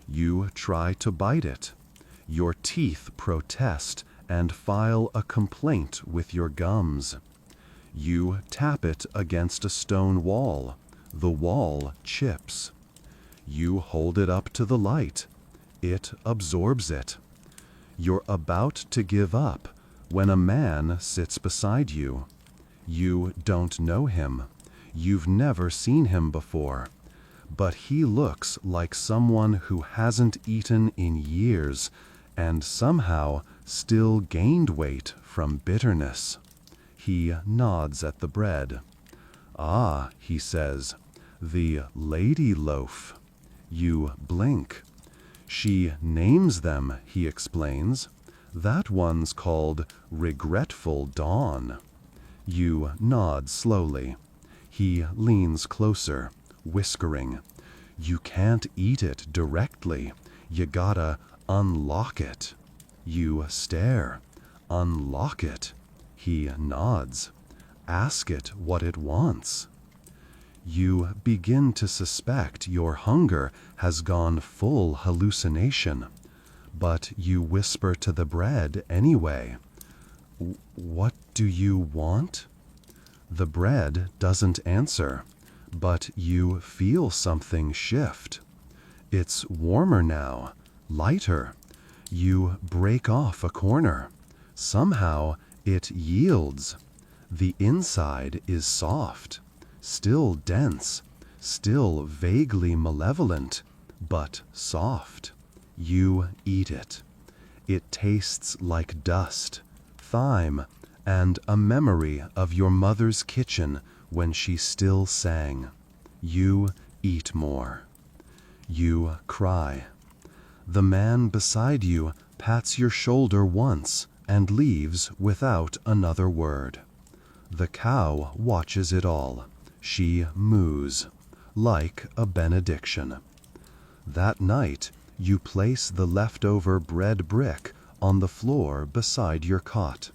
You try to bite it. Your teeth protest and file a complaint with your gums. You tap it against a stone wall. The wall chips. You hold it up to the light. It absorbs it. You're about to give up when a man sits beside you. You don't know him. You've never seen him before. But he looks like someone who hasn't eaten in years and somehow still gained weight from bitterness. He nods at the bread. "Ah," he says, "the lady loaf." You blink. "She names them," he explains. "That one's called Regretful Dawn." You nod slowly. He leans closer, whispering, "You can't eat it directly. You gotta unlock it." You stare. "Unlock it?" He nods. "Ask it what it wants." You begin to suspect your hunger has gone full hallucination, but you whisper to the bread anyway. "What do you want?" The bread doesn't answer, but you feel something shift. It's warmer now, lighter. You break off a corner. Somehow it yields. The inside is soft, still dense, still vaguely malevolent, but soft. You eat it. It tastes like dust, thyme, and a memory of your mother's kitchen when she still sang. You eat more. You cry. The man beside you pats your shoulder once and leaves without another word. The cow watches it all. She moos, like a benediction. That night, you place the leftover bread brick on the floor beside your cot.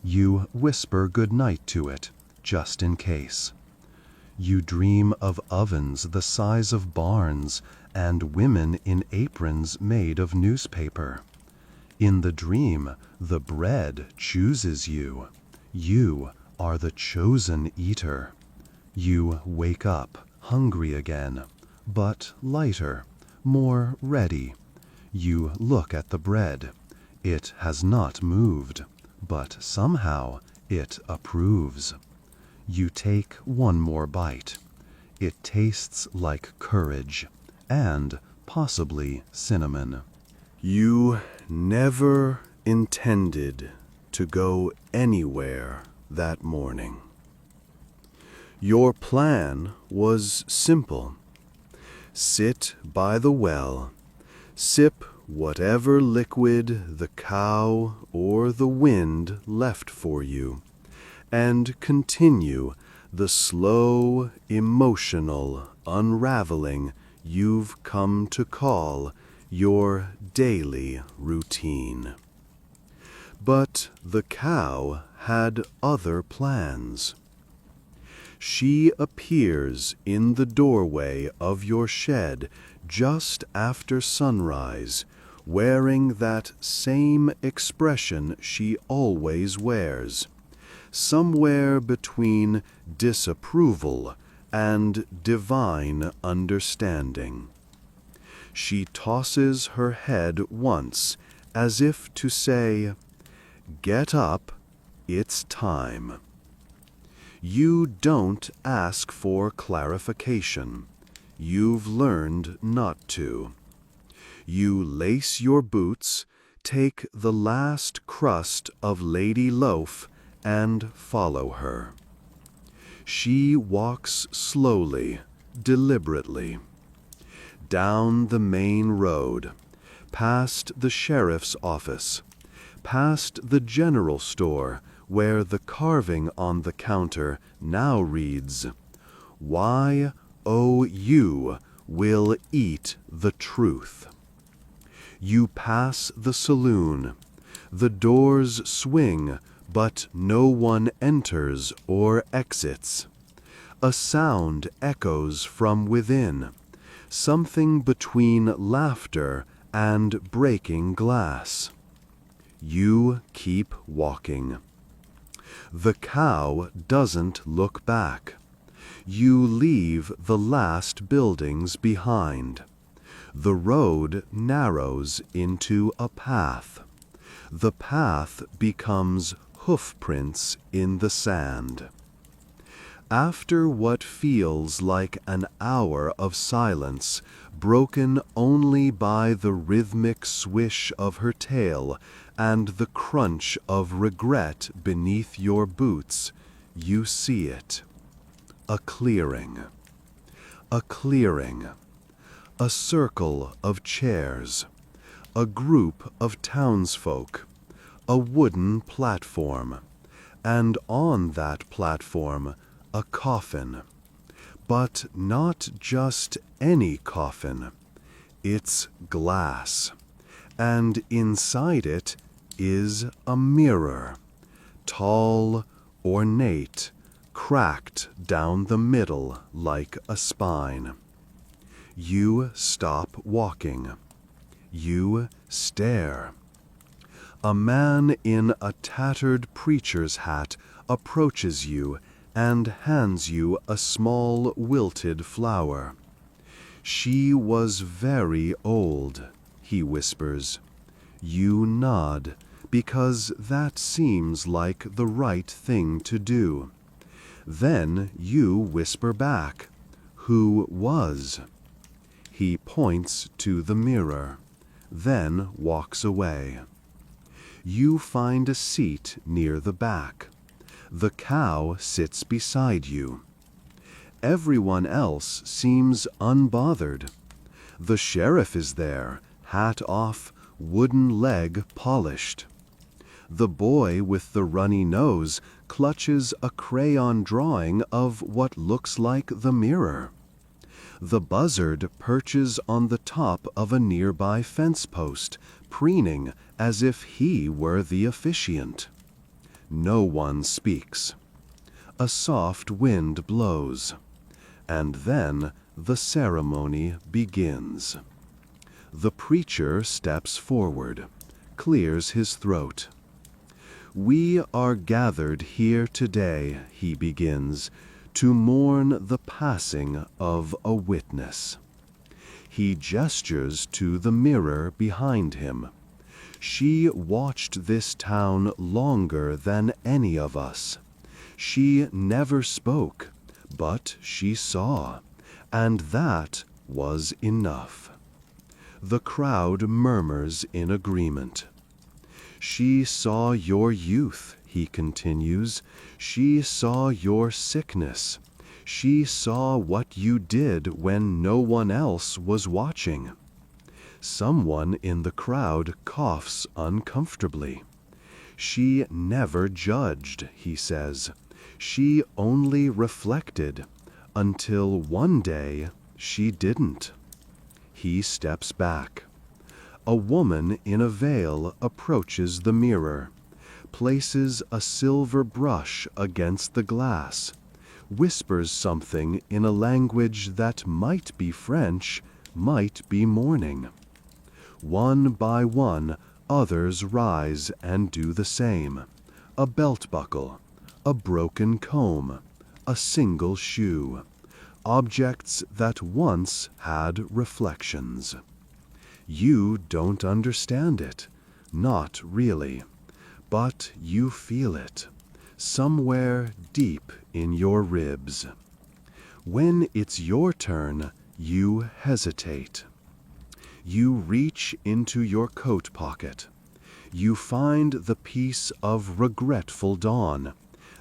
You whisper good night to it, just in case. You dream of ovens the size of barns and women in aprons made of newspaper. In the dream, the bread chooses you. You are the chosen eater. You wake up, hungry again, but lighter, more ready. You look at the bread. It has not moved, but somehow it approves. You take one more bite. It tastes like courage and possibly cinnamon. You never intended to go anywhere that morning. Your plan was simple. Sit by the well, sip whatever liquid the cow or the wind left for you, and continue the slow, emotional unraveling you've come to call your daily routine. But the cow had other plans. She appears in the doorway of your shed just after sunrise, wearing that same expression she always wears, somewhere between disapproval and divine understanding. She tosses her head once, as if to say, "Get up, it's time." You don't ask for clarification. You've learned not to. You lace your boots, take the last crust of Lady Loaf, and follow her. She walks slowly, deliberately. Down the main road, past the sheriff's office, past the general store where the carving on the counter now reads, "Y-O-U will eat the truth." You pass the saloon. The doors swing, but no one enters or exits. A sound echoes from within, something between laughter and breaking glass. You keep walking. The cow doesn't look back. You leave the last buildings behind. The road narrows into a path. The path becomes hoofprints in the sand. After what feels like an hour of silence, broken only by the rhythmic swish of her tail and the crunch of regret beneath your boots, you see it. A clearing. A clearing. A circle of chairs. A group of townsfolk. A wooden platform. and on that platform a coffin. But not just any coffin. It's glass, and inside it is a mirror, tall, ornate, cracked down the middle like a spine. You stop walking. You stare. A man in a tattered preacher's hat approaches you and hands you a small wilted flower. "She was very old," he whispers. You nod, because that seems like the right thing to do. Then you whisper back, "Who was?" He points to the mirror, then walks away. You find a seat near the back. The cow sits beside you. Everyone else seems unbothered. The sheriff is there, hat off, wooden leg polished. The boy with the runny nose clutches a crayon drawing of what looks like the mirror. The buzzard perches on the top of a nearby fence post, preening as if he were the officiant. No one speaks. A soft wind blows, and then the ceremony begins. The preacher steps forward, clears his throat. "We are gathered here today," he begins, "to mourn the passing of a witness." He gestures to the mirror behind him. "She watched this town longer than any of us. She never spoke, but she saw, and that was enough." The crowd murmurs in agreement. "She saw your youth," he continues. "She saw your sickness. She saw what you did when no one else was watching." Someone in the crowd coughs uncomfortably. "She never judged," he says. "She only reflected, until one day she didn't." He steps back. A woman in a veil approaches the mirror, places a silver brush against the glass, whispers something in a language that might be French, might be mourning. One by one, others rise and do the same. A belt buckle, a broken comb, a single shoe. Objects that once had reflections. You don't understand it, not really, but you feel it, somewhere deep in your ribs. When it's your turn, you hesitate. You reach into your coat pocket. You find the piece of regretful dawn,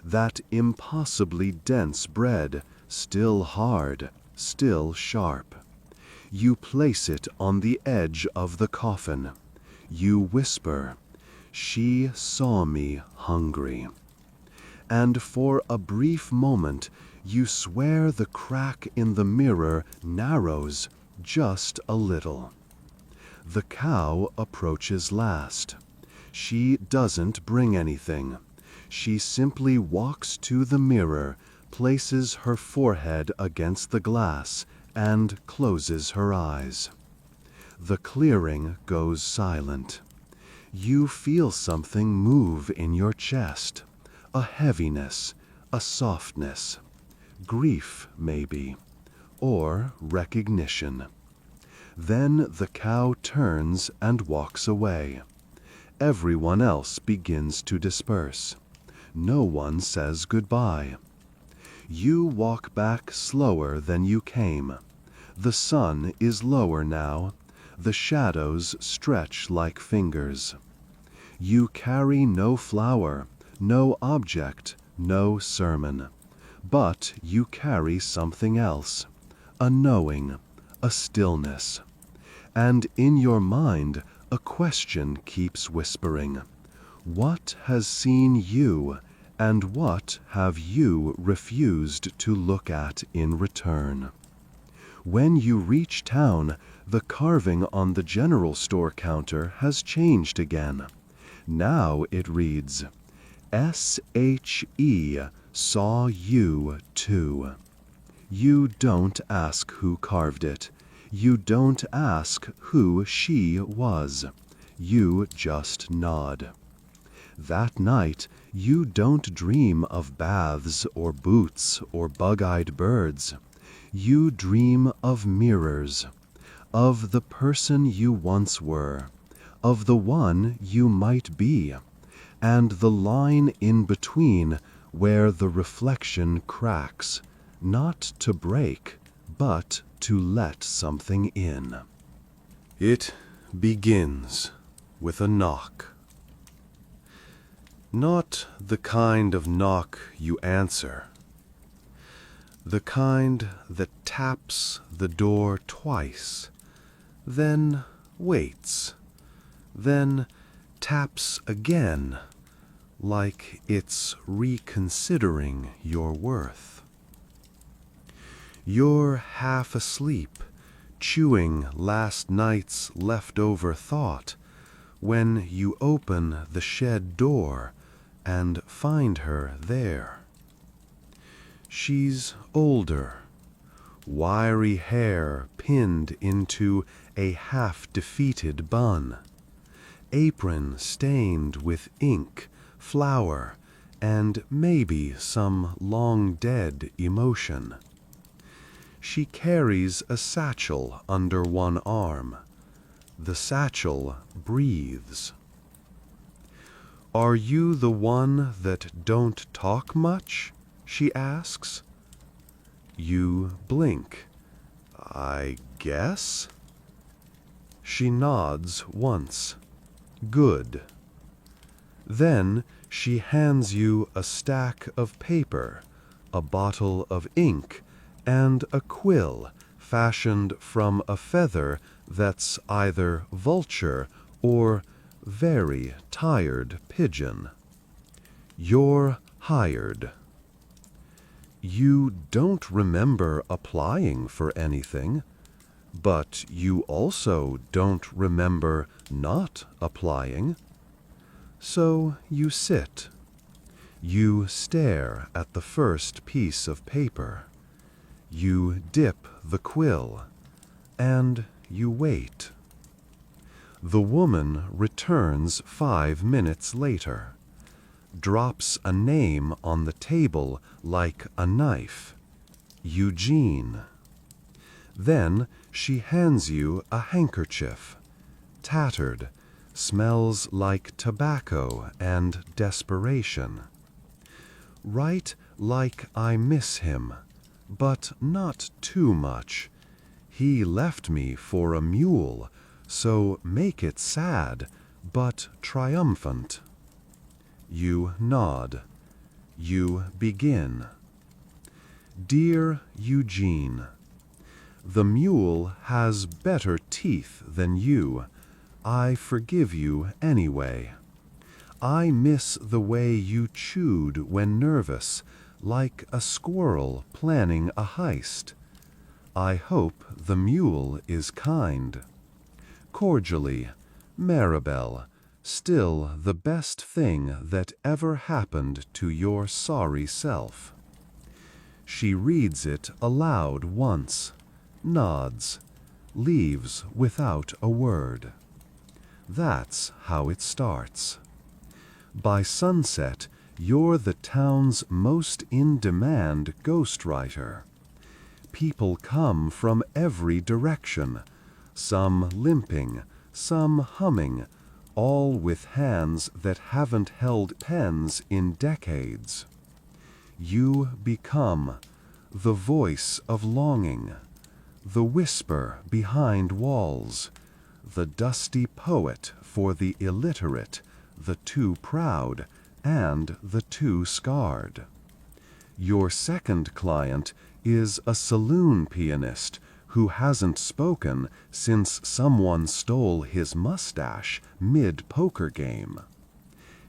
that impossibly dense bread, still hard, still sharp. You place it on the edge of the coffin. You whisper, "She saw me hungry." And for a brief moment, you swear the crack in the mirror narrows just a little. The cow approaches last. She doesn't bring anything. She simply walks to the mirror, places her forehead against the glass, and closes her eyes. The clearing goes silent. You feel something move in your chest, a heaviness, a softness, grief maybe, or recognition. Then the cow turns and walks away. Everyone else begins to disperse. No one says goodbye. You walk back slower than you came. The sun is lower now. The shadows stretch like fingers. You carry no flower, no object, no sermon. But you carry something else, a knowing, a stillness. And in your mind, a question keeps whispering. What has seen you And what have you refused to look at in return? When you reach town, the carving on the general store counter has changed again. Now it reads, S.H.E. saw you too. You don't ask who carved it. You don't ask who she was. You just nod. That night, you don't dream of baths or boots or bug-eyed birds. You dream of mirrors, of the person you once were, of the one you might be, and the line in between where the reflection cracks, not to break, but to let something in. It begins with a knock. Not the kind of knock you answer. The kind that taps the door twice, then waits, then taps again, like it's reconsidering your worth. You're half asleep, chewing last night's leftover thought, when you open the shed door and find her there. She's older, wiry hair pinned into a half-defeated bun, apron stained with ink, flour, and maybe some long-dead emotion. She carries a satchel under one arm. The satchel breathes. Are you the one that don't talk much? She asks. You blink. I guess? She nods once. Good. Then she hands you a stack of paper, a bottle of ink, and a quill fashioned from a feather that's either vulture or very tired pigeon. You're hired. You don't remember applying for anything, but you also don't remember not applying. So you sit. You stare at the first piece of paper. You dip the quill, and you wait. The woman returns 5 minutes later, drops a name on the table like a knife. Eugene. Then she hands you a handkerchief, tattered, smells like tobacco and desperation. Write like I miss him, but not too much. He left me for a mule, so make it sad, but triumphant. You nod. You begin. Dear Eugene, the mule has better teeth than you. I forgive you anyway. I miss the way you chewed when nervous, like a squirrel planning a heist. I hope the mule is kind. Cordially, Maribel, still the best thing that ever happened to your sorry self. She reads it aloud once, nods, leaves without a word. That's how it starts. By sunset, you're the town's most in-demand ghostwriter. People come from every direction, some limping, some humming, all with hands that haven't held pens in decades. You become the voice of longing, the whisper behind walls, the dusty poet for the illiterate, the too proud, and the too scarred. Your second client is a saloon pianist who hasn't spoken since someone stole his mustache mid-poker game.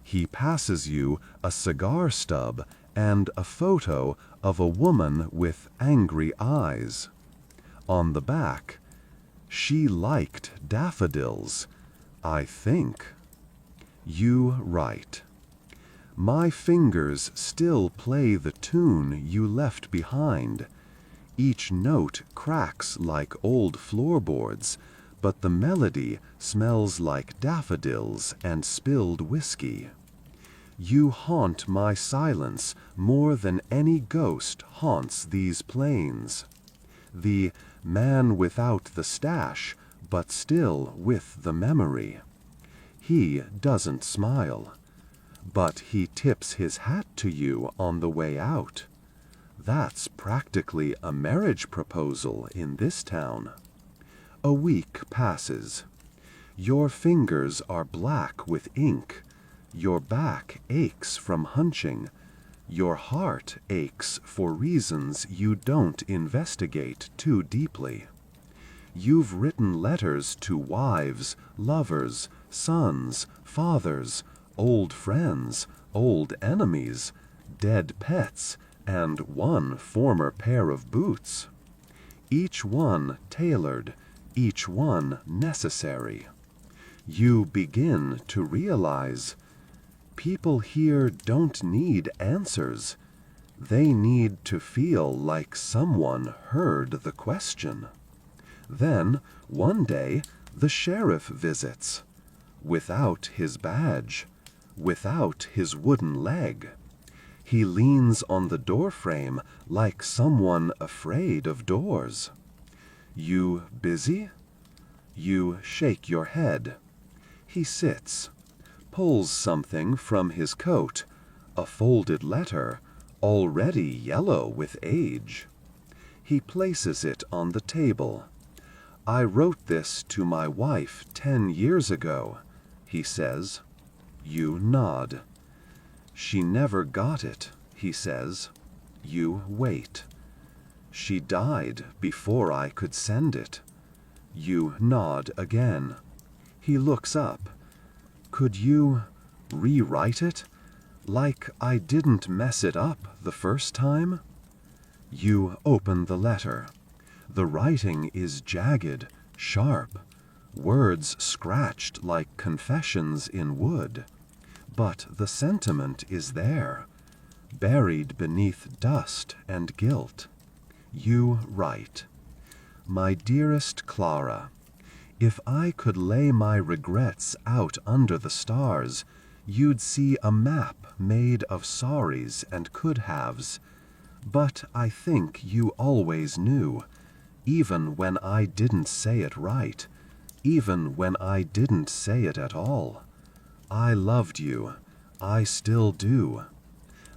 He passes you a cigar stub and a photo of a woman with angry eyes. On the back, "She liked daffodils, I think." You write, "My fingers still play the tune you left behind. Each note cracks like old floorboards, but the melody smells like daffodils and spilled whiskey. You haunt my silence more than any ghost haunts these plains. The man without the stash, but still with the memory. He doesn't smile, but he tips his hat to you on the way out. That's practically a marriage proposal in this town." A week passes. Your fingers are black with ink. Your back aches from hunching. Your heart aches for reasons you don't investigate too deeply. You've written letters to wives, lovers, sons, fathers, old friends, old enemies, dead pets, and one former pair of boots. Each one tailored, each one necessary. You begin to realize people here don't need answers. They need to feel like someone heard the question. Then, one day, the sheriff visits. Without his badge, without his wooden leg. He leans on the doorframe like someone afraid of doors. You busy? You shake your head. He sits, pulls something from his coat, a folded letter, already yellow with age. He places it on the table. "I wrote this to my wife 10 years ago," he says. You nod. "She never got it," he says. You wait. "She died before I could send it." You nod again. He looks up. "Could you rewrite it? Like I didn't mess it up the first time?" You open the letter. The writing is jagged, sharp, words scratched like confessions in wood. But the sentiment is there, buried beneath dust and guilt. You write, "My dearest Clara, if I could lay my regrets out under the stars, you'd see a map made of sorries and could-haves. But I think you always knew, even when I didn't say it right, even when I didn't say it at all. I loved you. I still do.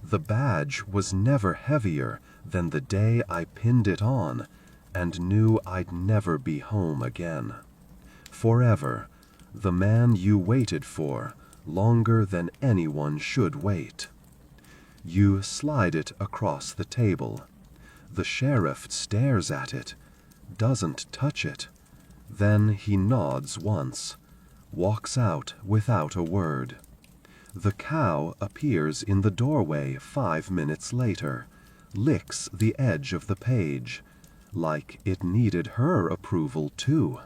The badge was never heavier than the day I pinned it on and knew I'd never be home again. Forever, the man you waited for, longer than anyone should wait." You slide it across the table. The sheriff stares at it, doesn't touch it. Then he nods once, walks out without a word. The cow appears in the doorway 5 minutes later, licks the edge of the page, like it needed her approval too.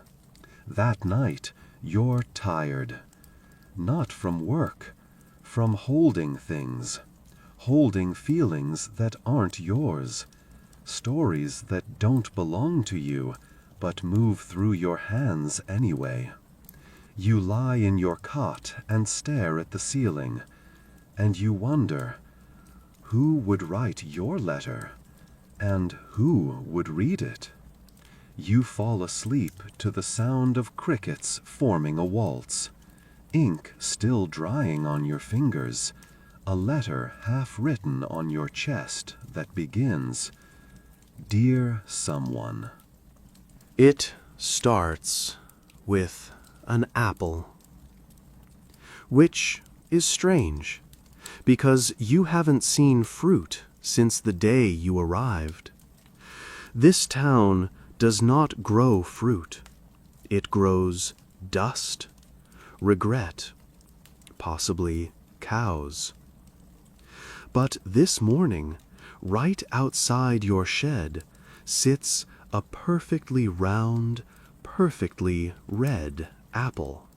That night, you're tired. Not from work, from holding things. Holding feelings that aren't yours. Stories that don't belong to you, but move through your hands anyway. You lie in your cot and stare at the ceiling, and you wonder, who would write your letter, and who would read it? You fall asleep to the sound of crickets forming a waltz, ink still drying on your fingers, a letter half written on your chest that begins, "Dear someone." It starts with an apple. Which is strange, because you haven't seen fruit since the day you arrived. This town does not grow fruit. It grows dust, regret, possibly cows. But this morning, right outside your shed, sits a perfectly round, perfectly red apple.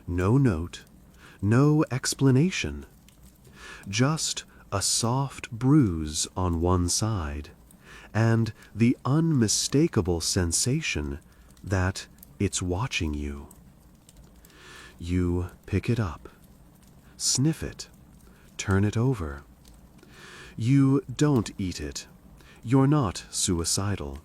No note, no explanation. Just a soft bruise on one side, and the unmistakable sensation that it's watching you. You pick it up, sniff it, turn it over. You don't eat it. You're not suicidal.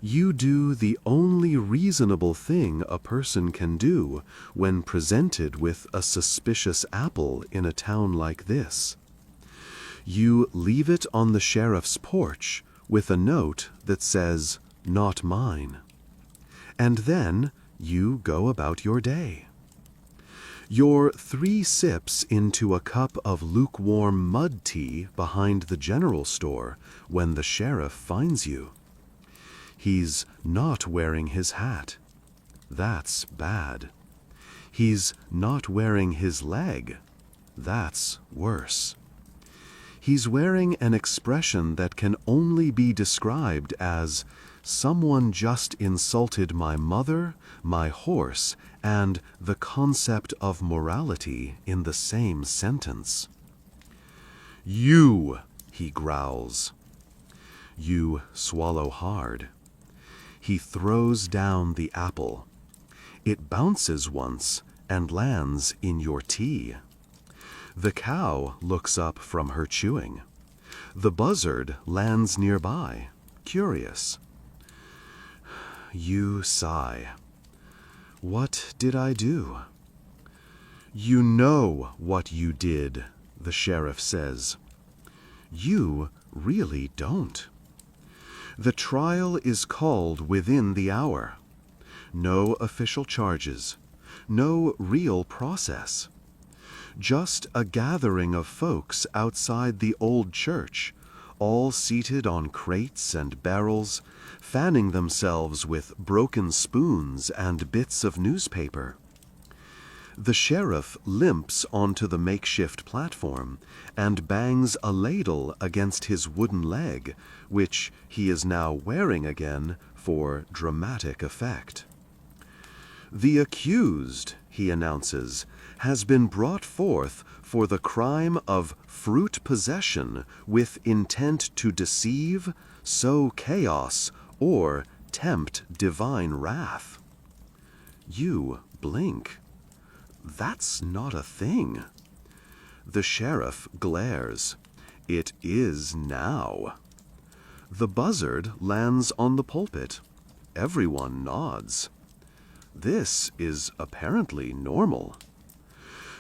You do the only reasonable thing a person can do when presented with a suspicious apple in a town like this. You leave it on the sheriff's porch with a note that says, "Not mine." And then you go about your day. You're 3 sips into a cup of lukewarm mud tea behind the general store when the sheriff finds you. He's not wearing his hat. That's bad. He's not wearing his leg. That's worse. He's wearing an expression that can only be described as, "Someone just insulted my mother, my horse, and the concept of morality in the same sentence." "You," he growls. You swallow hard. He throws down the apple. It bounces once and lands in your tea. The cow looks up from her chewing. The buzzard lands nearby, curious. You sigh. What did I do? You know what you did, the sheriff says. You really don't. The trial is called within the hour. No official charges. No real process. Just a gathering of folks outside the old church, all seated on crates and barrels, fanning themselves with broken spoons and bits of newspaper. The sheriff limps onto the makeshift platform and bangs a ladle against his wooden leg, which he is now wearing again for dramatic effect. "The accused," he announces, "has been brought forth for the crime of fruit possession with intent to deceive, sow chaos, or tempt divine wrath." You blink. That's not a thing. The sheriff glares. It is now. The buzzard lands on the pulpit. Everyone nods. This is apparently normal.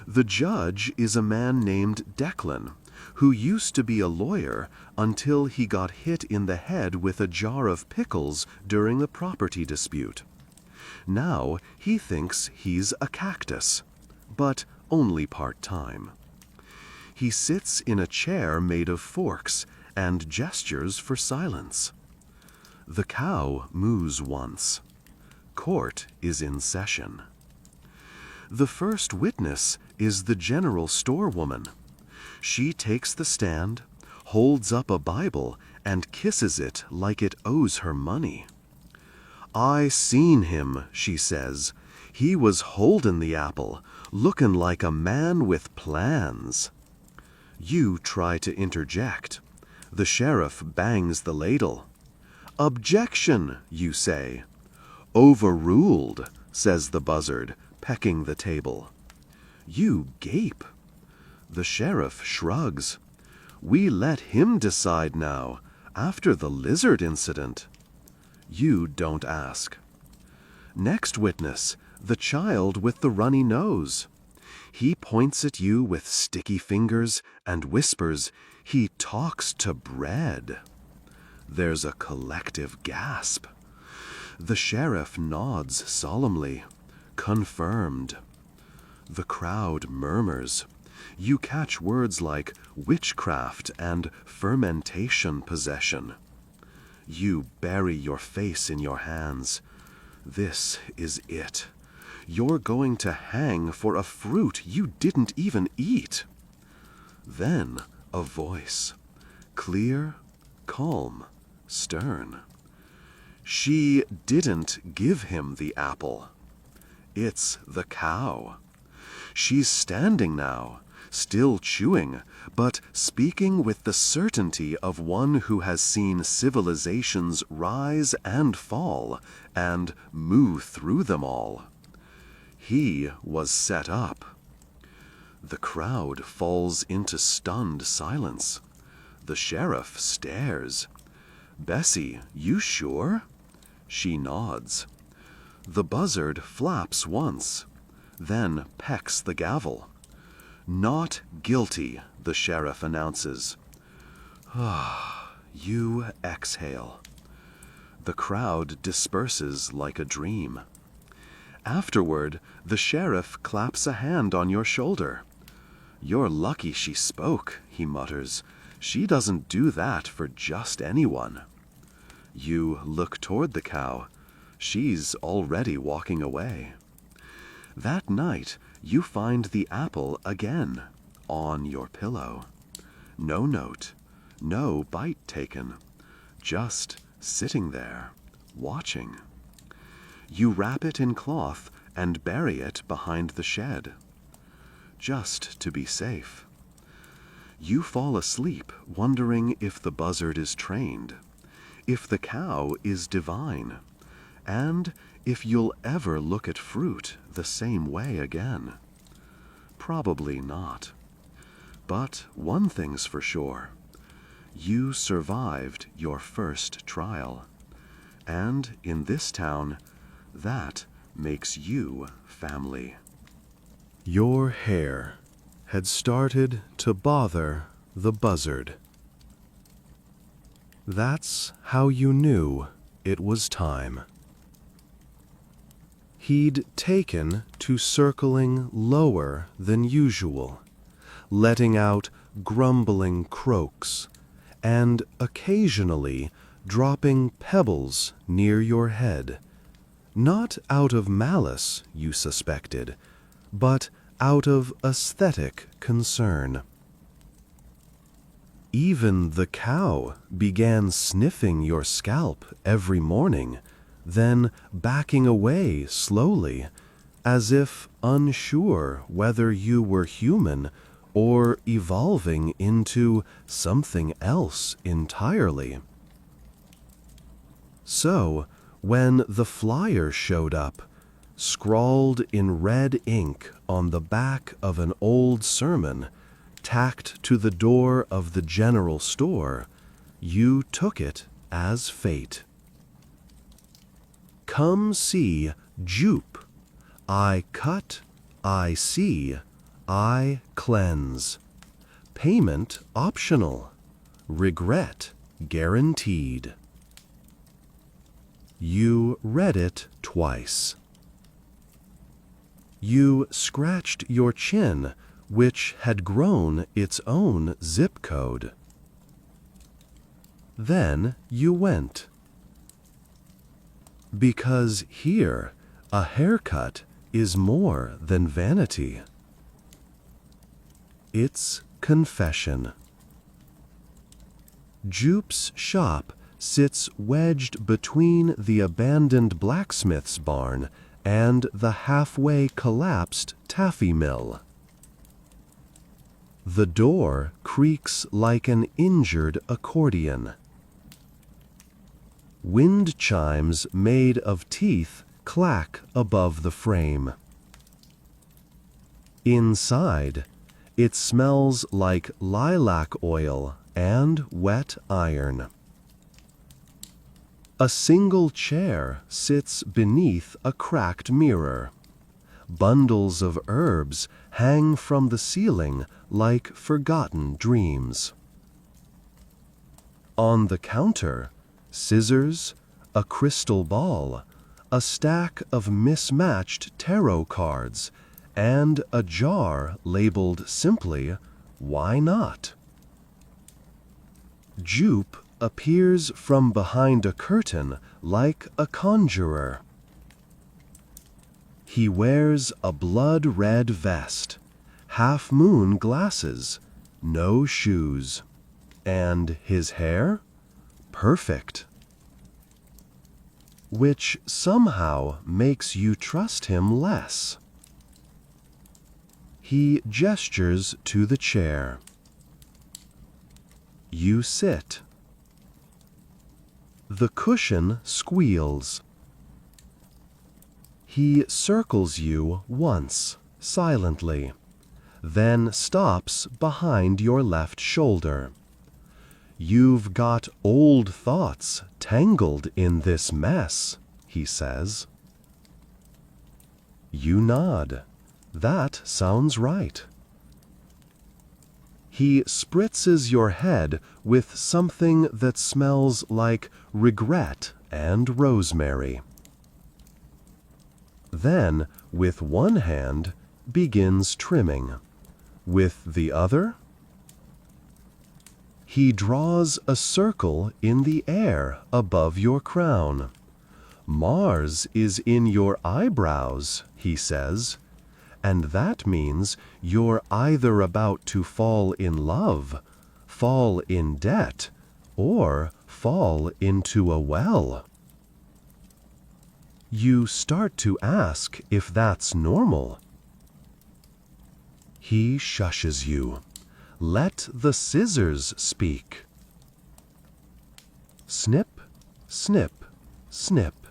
The judge is a man named Declan, who used to be a lawyer until he got hit in the head with a jar of pickles during a property dispute. Now he thinks he's a cactus, but only part-time. He sits in a chair made of forks and gestures for silence. The cow moos once. Court is in session. The first witness is the general store woman. She takes the stand, holds up a Bible, and kisses it like it owes her money. "I seen him," she says. "He was holdin' the apple, lookin' like a man with plans." You try to interject. The sheriff bangs the ladle. "Objection," you say. "Overruled," says the buzzard, pecking the table. You gape. The sheriff shrugs. "We let him decide now, after the lizard incident." You don't ask. Next witness, the child with the runny nose. He points at you with sticky fingers and whispers, "He talks to bread." There's a collective gasp. The sheriff nods solemnly. Confirmed. The crowd murmurs. You catch words like witchcraft and fermentation possession. You bury your face in your hands. This is it. You're going to hang for a fruit you didn't even eat." Then a voice, clear, calm, stern. "She didn't give him the apple. It's the cow. She's standing now, still chewing, but speaking with the certainty of one who has seen civilizations rise and fall and move through them all. He was set up." The crowd falls into stunned silence. The sheriff stares. "Bessie, you sure?" She nods. The buzzard flaps once, then pecks the gavel. "Not guilty," the sheriff announces. You exhale. The crowd disperses like a dream. Afterward, the sheriff claps a hand on your shoulder. "You're lucky she spoke," he mutters. "She doesn't do that for just anyone." You look toward the cow. She's already walking away. That night, you find the apple again on your pillow. No note, no bite taken, just sitting there, watching. You wrap it in cloth and bury it behind the shed, just to be safe. You fall asleep wondering if the buzzard is trained, if the cow is divine, and if you'll ever look at fruit the same way again. Probably not. But one thing's for sure. You survived your first trial. And in this town, that makes you family. Your hair had started to bother the buzzard. That's how you knew it was time. He'd taken to circling lower than usual, letting out grumbling croaks, and occasionally dropping pebbles near your head, not out of malice, you suspected, but out of aesthetic concern. Even the cow began sniffing your scalp every morning, then backing away slowly, as if unsure whether you were human or evolving into something else entirely. So, when the flyer showed up, scrawled in red ink on the back of an old sermon, tacked to the door of the general store, you took it as fate. Come see Jupe. I cut, I see, I cleanse. Payment optional. Regret guaranteed. You read it twice. You scratched your chin, which had grown its own zip code. Then you went. Because here, a haircut is more than vanity. It's confession. Jupe's shop sits wedged between the abandoned blacksmith's barn and the halfway collapsed taffy mill. The door creaks like an injured accordion. Wind chimes made of teeth clack above the frame. Inside, it smells like lilac oil and wet iron. A single chair sits beneath a cracked mirror. Bundles of herbs hang from the ceiling like forgotten dreams. On the counter, scissors, a crystal ball, a stack of mismatched tarot cards, and a jar labeled simply, "Why not?" Jupe appears from behind a curtain like a conjurer. He wears a blood-red vest, half-moon glasses, no shoes. And his hair? Perfect. Which somehow makes you trust him less. He gestures to the chair. You sit. The cushion squeals. He circles you once, silently, then stops behind your left shoulder. You've got old thoughts tangled in this mess, he says. You nod. That sounds right. He spritzes your head with something that smells like regret and rosemary. Then, with one hand, begins trimming. With the other, he draws a circle in the air above your crown. Mars is in your eyebrows, he says, and that means you're either about to fall in love, fall in debt, or fall into a well. You start to ask if that's normal. He shushes you. Let the scissors speak. Snip, snip, snip.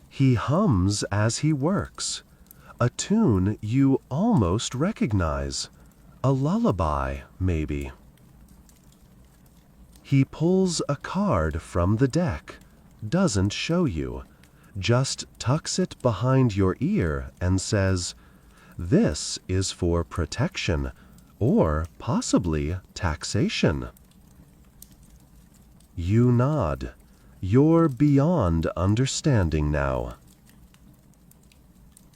He hums as he works, a tune you almost recognize, a lullaby, maybe. He pulls a card from the deck, doesn't show you, just tucks it behind your ear and says, "This is for protection, or possibly taxation." You nod. You're beyond understanding now.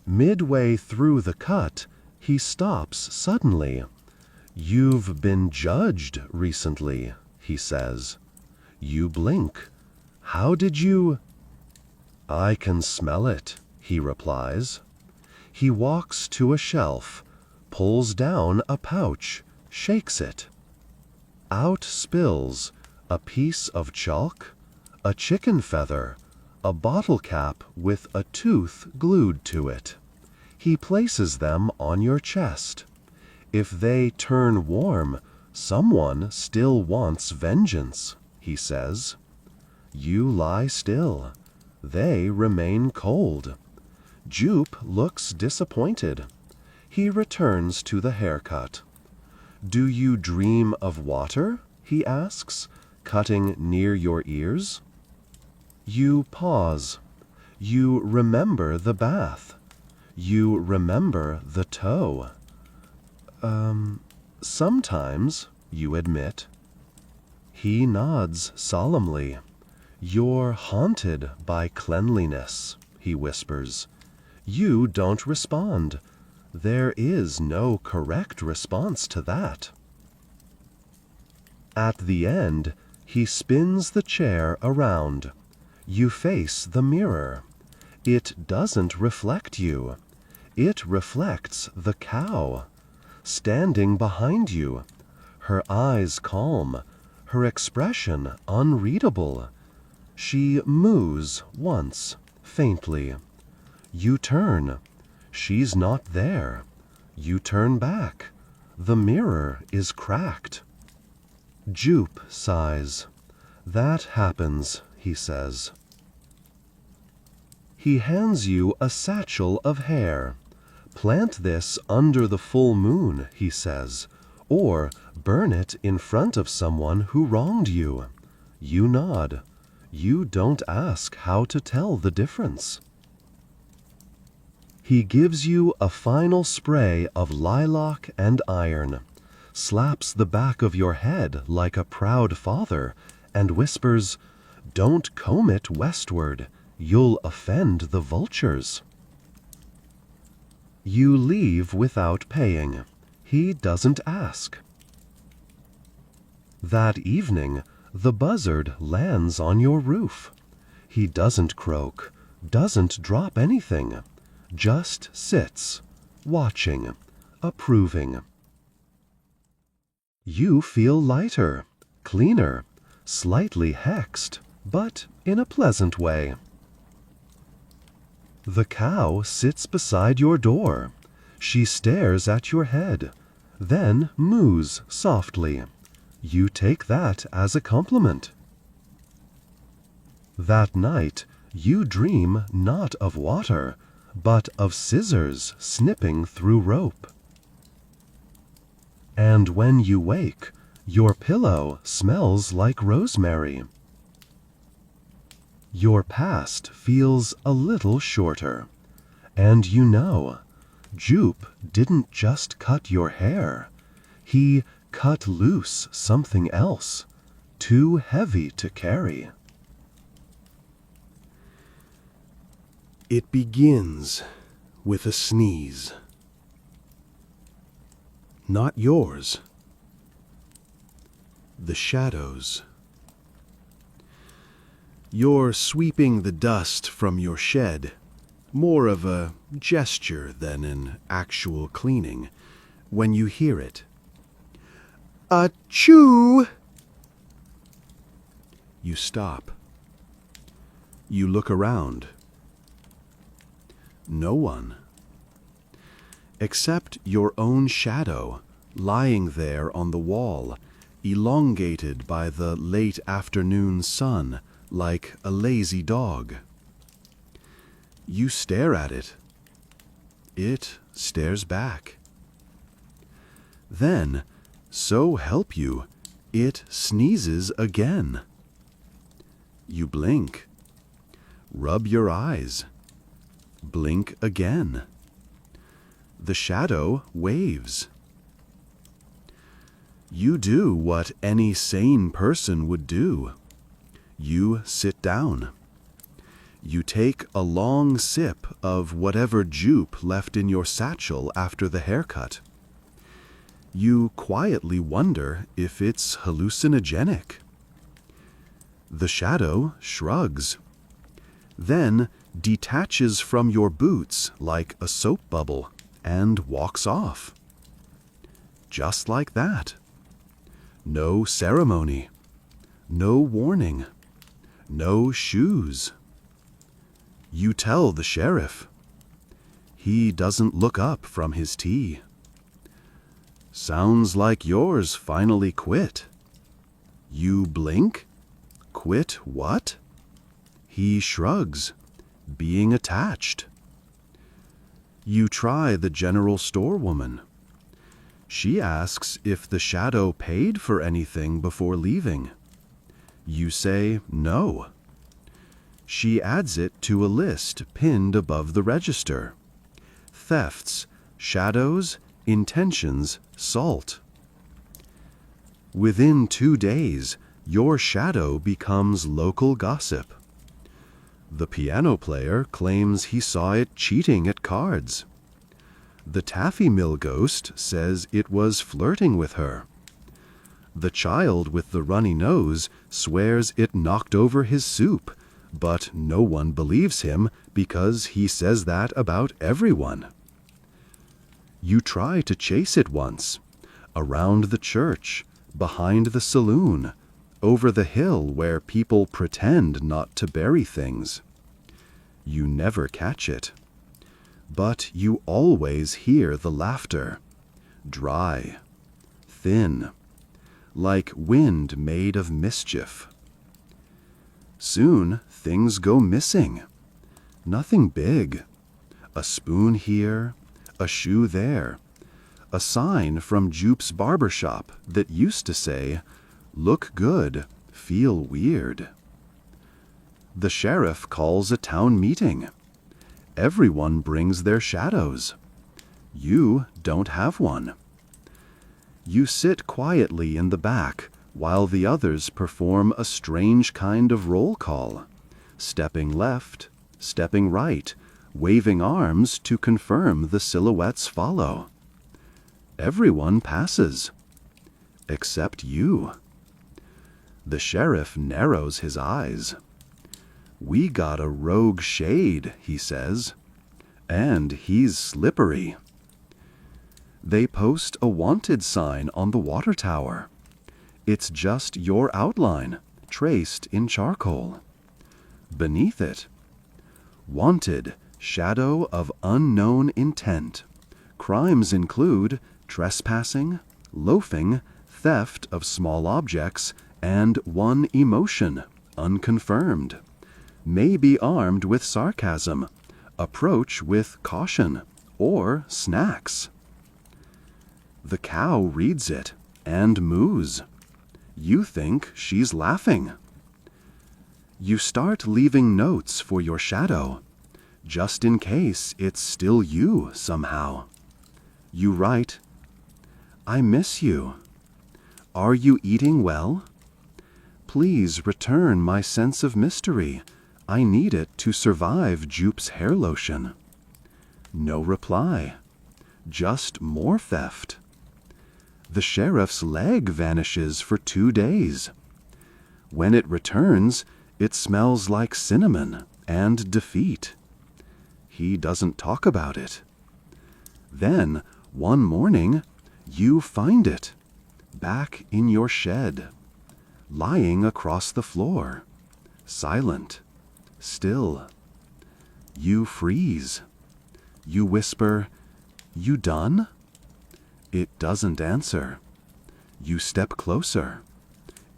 Midway through the cut, he stops suddenly. "You've been judged recently," he says. You blink. "How did you—" "I can smell it," he replies. He walks to a shelf, pulls down a pouch, shakes it. Out spills a piece of chalk, a chicken feather, a bottle cap with a tooth glued to it. He places them on your chest. If they turn warm, someone still wants vengeance, he says. You lie still. They remain cold. Jupe looks disappointed. He returns to the haircut. "Do you dream of water?" he asks, cutting near your ears. You pause. You remember the bath. You remember the toe. Sometimes, you admit. He nods solemnly. "You're haunted by cleanliness," he whispers. You don't respond. There is no correct response to that. At the end, he spins the chair around. You face the mirror. It doesn't reflect you. It reflects the cow, standing behind you, her eyes calm, her expression unreadable. She moos once, faintly. You turn. She's not there. You turn back. The mirror is cracked. Jupe sighs. "That happens," he says. He hands you a satchel of hair. "Plant this under the full moon," he says, "or burn it in front of someone who wronged you." You nod. You don't ask how to tell the difference. He gives you a final spray of lilac and iron, slaps the back of your head like a proud father, and whispers, "Don't comb it westward. You'll offend the vultures." You leave without paying. He doesn't ask. That evening, the buzzard lands on your roof. He doesn't croak, doesn't drop anything, just sits, watching, approving. You feel lighter, cleaner, slightly hexed, but in a pleasant way. The cow sits beside your door. She stares at your head, then moos softly. You take that as a compliment. That night, you dream not of water, but of scissors snipping through rope. And when you wake, your pillow smells like rosemary. Your past feels a little shorter, and you know, Jupe didn't just cut your hair. He cut loose something else, too heavy to carry. It begins with a sneeze. Not yours. The shadows. You're sweeping the dust from your shed, more of a gesture than an actual cleaning, when you hear it. Achoo! You stop. You look around. No one. Except your own shadow, lying there on the wall, elongated by the late afternoon sun, like a lazy dog. You stare at it. It stares back. Then, so help you, it sneezes again. You blink. Rub your eyes. Blink again. The shadow waves. You do what any sane person would do. You sit down. You take a long sip of whatever jupe left in your satchel after the haircut. You quietly wonder if it's hallucinogenic. The shadow shrugs, then detaches from your boots like a soap bubble and walks off. Just like that. No ceremony. No warning. No shoes. You tell the sheriff. He doesn't look up from his tea. Sounds like yours finally quit. You blink? Quit what? He shrugs, being attached. You try the general store woman. She asks if the shadow paid for anything before leaving. You say no. She adds it to a list pinned above the register. Thefts, shadows, intentions, salt. Within 2 days, your shadow becomes local gossip. The piano player claims he saw it cheating at cards. The taffy mill ghost says it was flirting with her. The child with the runny nose swears it knocked over his soup, but no one believes him because he says that about everyone. You try to chase it once, around the church, behind the saloon, over the hill where people pretend not to bury things. You never catch it. But you always hear the laughter, dry, thin, like wind made of mischief. Soon things go missing. Nothing big. A spoon here, a shoe there, a sign from Jupe's barber shop that used to say, "Look good, feel weird." The sheriff calls a town meeting. Everyone brings their shadows. You don't have one. You sit quietly in the back while the others perform a strange kind of roll call, stepping left, stepping right, waving arms to confirm the silhouettes follow. Everyone passes, except you. The sheriff narrows his eyes. "We got a rogue shade," he says, "and he's slippery." They post a wanted sign on the water tower. It's just your outline, traced in charcoal. Beneath it, "Wanted, shadow of unknown intent. Crimes include trespassing, loafing, theft of small objects, and one emotion, unconfirmed. May be armed with sarcasm. Approach with caution or snacks." The cow reads it and moos. You think she's laughing. You start leaving notes for your shadow, just in case it's still you somehow. You write, "I miss you. Are you eating well? Please return my sense of mystery. I need it to survive Jupe's hair lotion." No reply. Just more theft. The sheriff's leg vanishes for 2 days. When it returns, it smells like cinnamon and defeat. He doesn't talk about it. Then, one morning, you find it, back in your shed, lying across the floor, silent, still. You freeze. You whisper, "You done?" It doesn't answer. You step closer.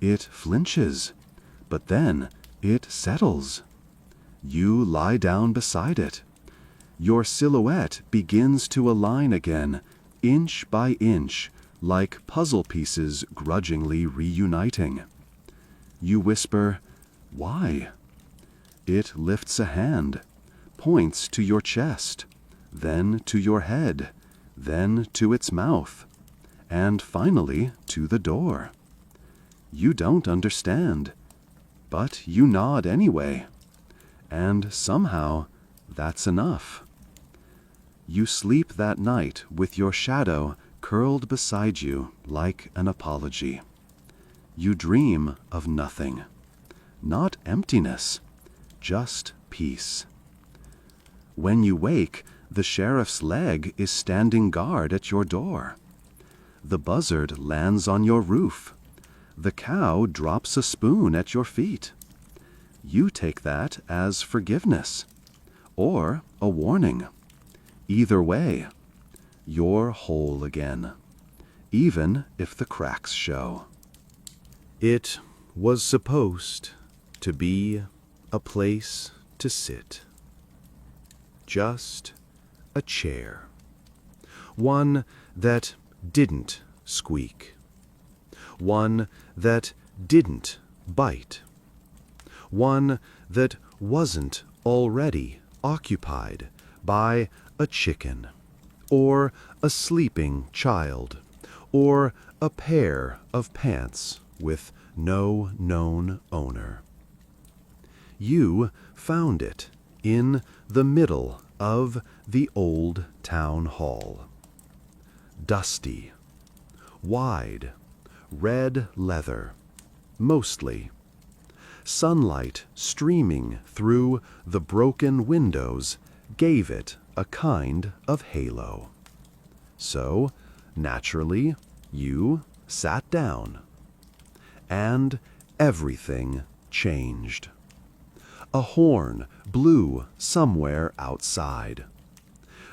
It flinches, but then it settles. You lie down beside it. Your silhouette begins to align again, inch by inch, like puzzle pieces grudgingly reuniting. You whisper, "Why?" It lifts a hand, points to your chest, then to your head, then to its mouth, and finally to the door. You don't understand, but you nod anyway, and somehow that's enough. You sleep that night with your shadow curled beside you like an apology. You dream of nothing, not emptiness, just peace. When you wake, the sheriff's leg is standing guard at your door. The buzzard lands on your roof. The cow drops a spoon at your feet. You take that as forgiveness, or a warning. Either way, you're whole again, even if the cracks show. It was supposed to be a place to sit. Just a chair. One that didn't squeak. One that didn't bite. One that wasn't already occupied by a chicken, or a sleeping child, or a pair of pants with no known owner. You found it in the middle of the old town hall. Dusty, wide, red leather, mostly. Sunlight streaming through the broken windows gave it a kind of halo. So, naturally, you sat down. And everything changed. A horn blew somewhere outside.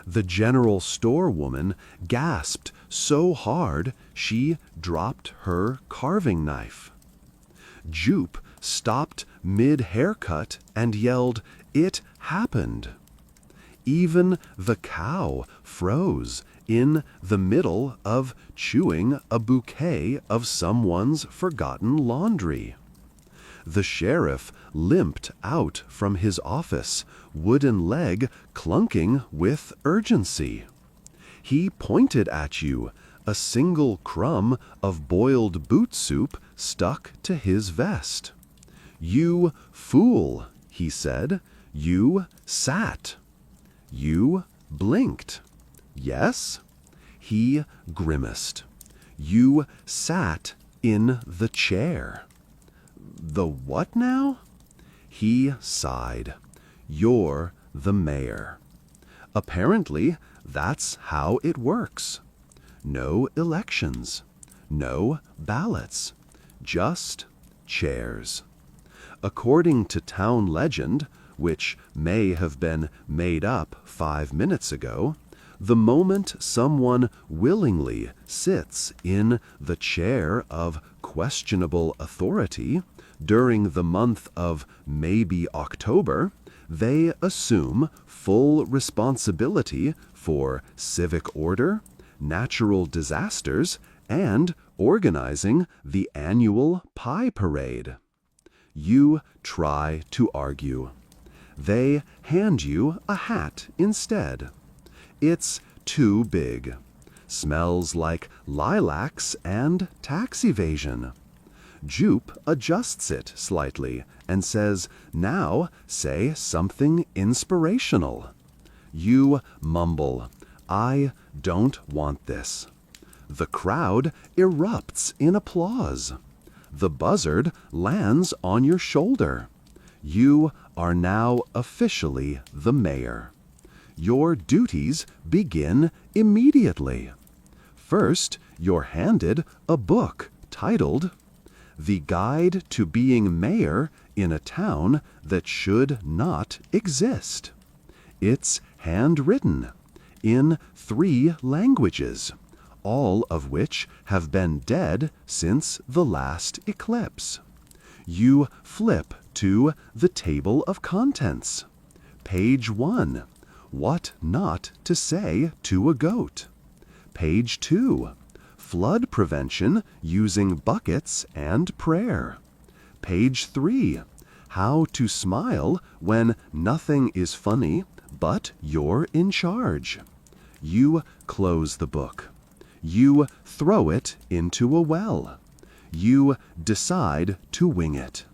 The general store woman gasped so hard she dropped her carving knife. Jupe stopped mid-haircut and yelled, "It happened!" Even the cow froze in the middle of chewing a bouquet of someone's forgotten laundry. The sheriff limped out from his office, wooden leg clunking with urgency. He pointed at you, a single crumb of boiled boot soup stuck to his vest. "You fool," he said. "You sat. You blinked. Yes?" He grimaced. "You sat in the chair." "The what now?" He sighed. You're the mayor. Apparently, that's how it works. No elections. No ballots. Just chairs. According to town legend, which may have been made up 5 minutes ago, the moment someone willingly sits in the chair of questionable authority during the month of maybe October, they assume full responsibility for civic order, natural disasters, and organizing the annual pie parade. You try to argue. They hand you a hat instead. It's too big. Smells like lilacs and tax evasion. Jupe adjusts it slightly and says, now say something inspirational. You mumble, I don't want this. The crowd erupts in applause. The buzzard lands on your shoulder. You are now officially the mayor. Your duties begin immediately. First, you're handed a book titled The Guide to Being Mayor in a Town That Should Not Exist. It's handwritten in 3 languages, all of which have been dead since the last eclipse. You flip to the table of contents. Page 1. What not to say to a goat. Page 2. Flood prevention using buckets and prayer. Page 3. How to smile when nothing is funny, but you're in charge. You close the book. You throw it into a well. You decide to wing it.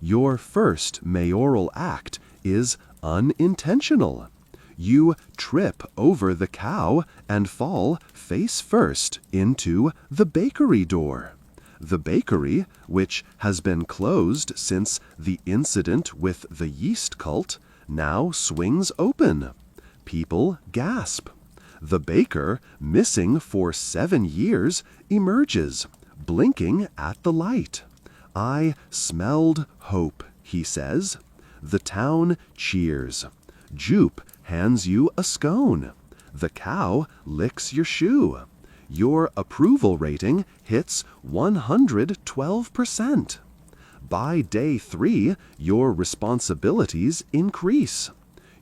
Your first mayoral act is unintentional. You trip over the cow and fall face first into the bakery door. The bakery, which has been closed since the incident with the yeast cult, now swings open. People gasp. The baker, missing for 7 years, emerges, blinking at the light. I smelled hope, he says. The town cheers. Jupe hands you a scone. The cow licks your shoe. Your approval rating hits 112%. By day 3, your responsibilities increase.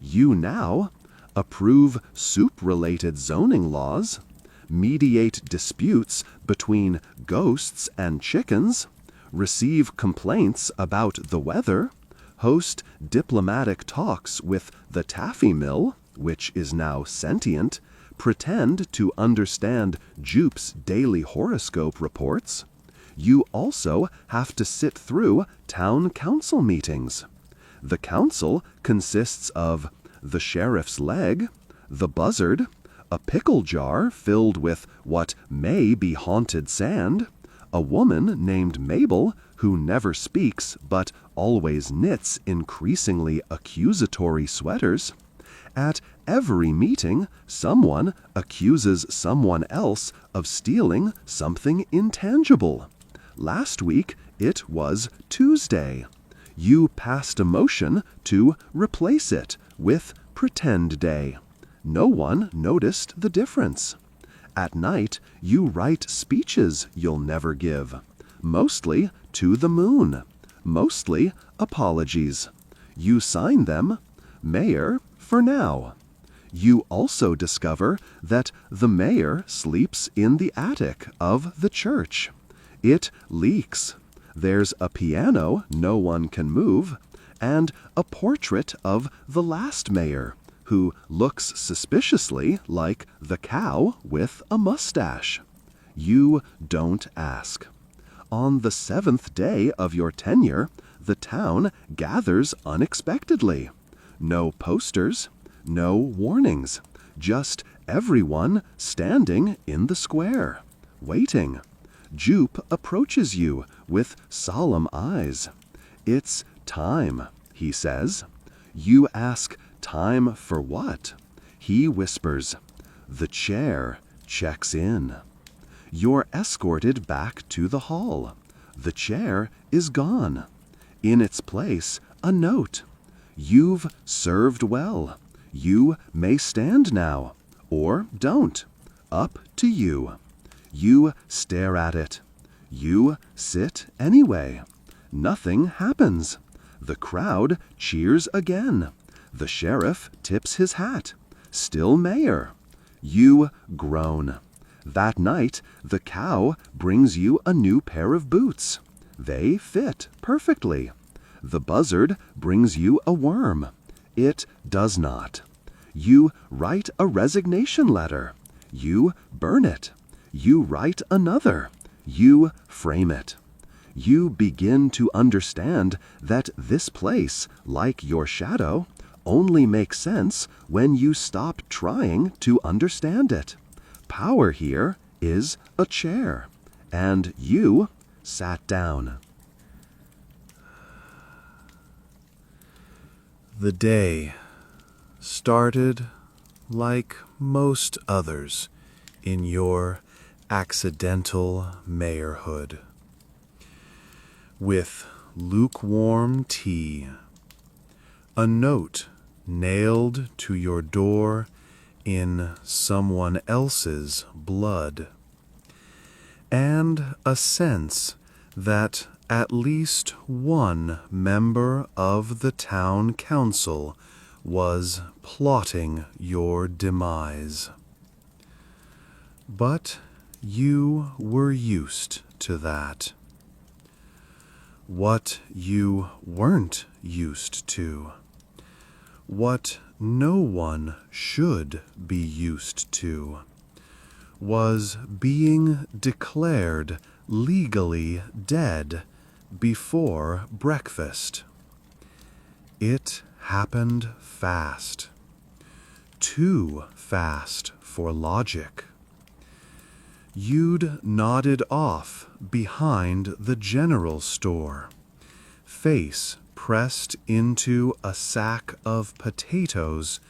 You now approve soup-related zoning laws, mediate disputes between ghosts and chickens, receive complaints about the weather, host diplomatic talks with the taffy mill, which is now sentient, pretend to understand Jupe's daily horoscope reports. You also have to sit through town council meetings. The council consists of the sheriff's leg, the buzzard, a pickle jar filled with what may be haunted sand, a woman named Mabel who never speaks but always knits increasingly accusatory sweaters. At every meeting, someone accuses someone else of stealing something intangible. Last week, it was Tuesday. You passed a motion to replace it with Pretend Day. No one noticed the difference. At night, you write speeches you'll never give, mostly to the moon, mostly apologies. You sign them, Mayor for now. You also discover that the mayor sleeps in the attic of the church. It leaks. There's a piano no one can move, and a portrait of the last mayor, who looks suspiciously like the cow with a mustache. You don't ask. On the 7th day of your tenure, the town gathers unexpectedly. No posters, no warnings, just everyone standing in the square, waiting. Jupe approaches you with solemn eyes. It's time, he says. You ask, time for what? He whispers, the chair checks in. You're escorted back to the hall. The chair is gone. In its place, a note. You've served well. You may stand now, or don't. Up to you. You stare at it. You sit anyway. Nothing happens. The crowd cheers again. The sheriff tips his hat. Still mayor. You groan. That night, the cow brings you a new pair of boots. They fit perfectly. The buzzard brings you a worm. It does not. You write a resignation letter. You burn it. You write another. You frame it. You begin to understand that this place, like your shadow, only makes sense when you stop trying to understand it. Power here is a chair, and you sat down. The day started like most others in your accidental mayorhood, with lukewarm tea, a note nailed to your door in someone else's blood, and a sense that at least one member of the town council was plotting your demise. But you were used to that. What you weren't used to, what no one should be used to, was being declared legally dead before breakfast. It happened fast. Too fast for logic. You'd nodded off behind the general store, face pressed into a sack of potatoes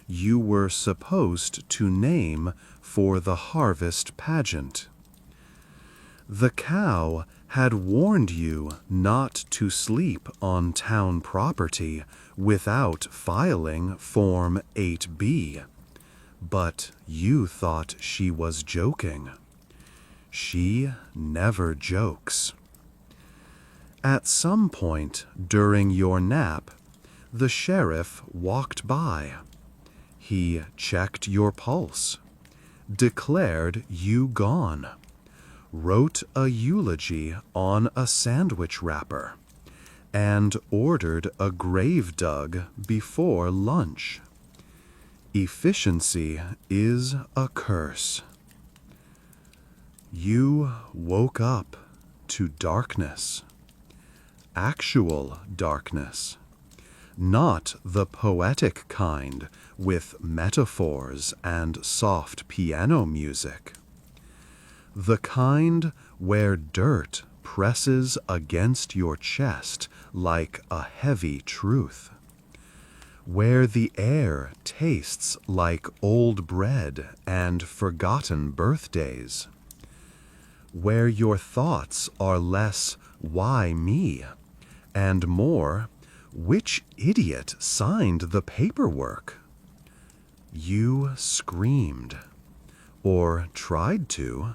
you were supposed to name for the harvest pageant. The cow had warned you not to sleep on town property without filing Form 8B, but you thought she was joking. She never jokes. At some point during your nap, the sheriff walked by. He checked your pulse, declared you gone, wrote a eulogy on a sandwich wrapper, and ordered a grave dug before lunch. Efficiency is a curse. You woke up to darkness. Actual darkness. Not the poetic kind with metaphors and soft piano music. The kind where dirt presses against your chest like a heavy truth. Where the air tastes like old bread and forgotten birthdays. Where your thoughts are less, why me, and more, which idiot signed the paperwork? You screamed, or tried to.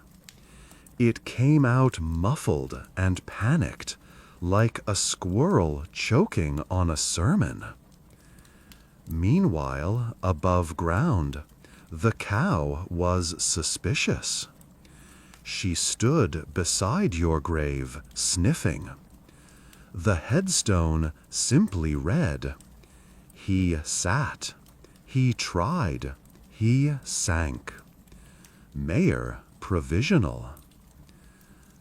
It came out muffled and panicked, like a squirrel choking on a sermon. Meanwhile, above ground, the cow was suspicious. She stood beside your grave, sniffing. The headstone simply read, he sat, he tried, he sank. Mayor provisional.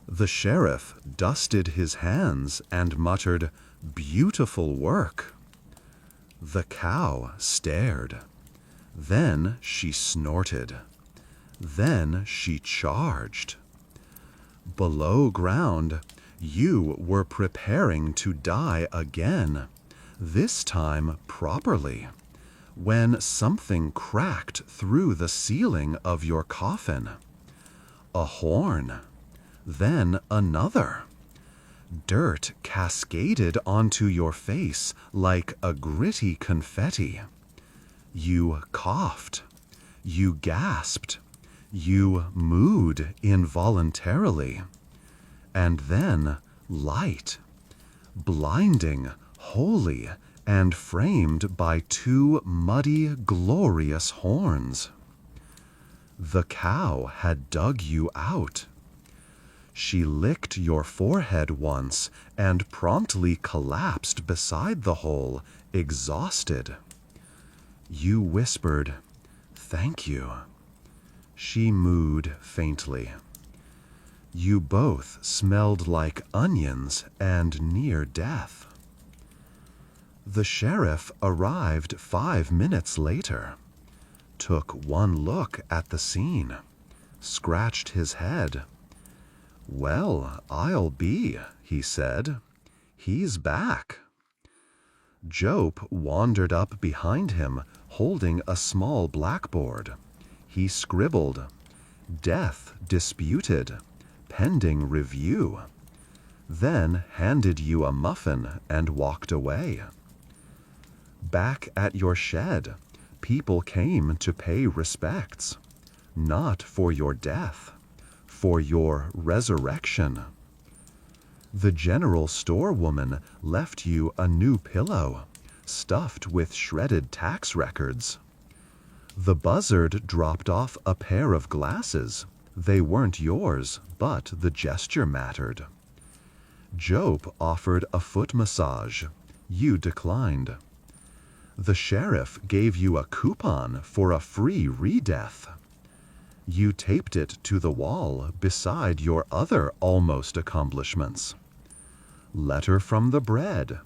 The sheriff dusted his hands and muttered, beautiful work. The cow stared. Then she snorted. Then she charged. Below ground, you were preparing to die again. this time properly, when something cracked through the ceiling of your coffin. A horn, then another. Dirt cascaded onto your face like a gritty confetti. You coughed. You gasped. You mooed involuntarily. And then light, blinding, holy, and framed by two muddy, glorious horns. The cow had dug you out. She licked your forehead once and promptly collapsed beside the hole, exhausted. You whispered, "Thank you." She mooed faintly. You both smelled like onions and near death. The sheriff arrived 5 minutes later, took one look at the scene, scratched his head. "Well, I'll be," he said. "He's back." Jope wandered up behind him, holding a small blackboard. He scribbled, "Death disputed, pending review," then handed you a muffin and walked away. Back at your shed, people came to pay respects, not for your death, for your resurrection. The general store woman left you a new pillow, stuffed with shredded tax records. The buzzard dropped off a pair of glasses. They weren't yours, but the gesture mattered. Jope offered a foot massage. You declined. The sheriff gave you a coupon for a free re-death. You taped it to the wall beside your other almost accomplishments. Letter from the bread,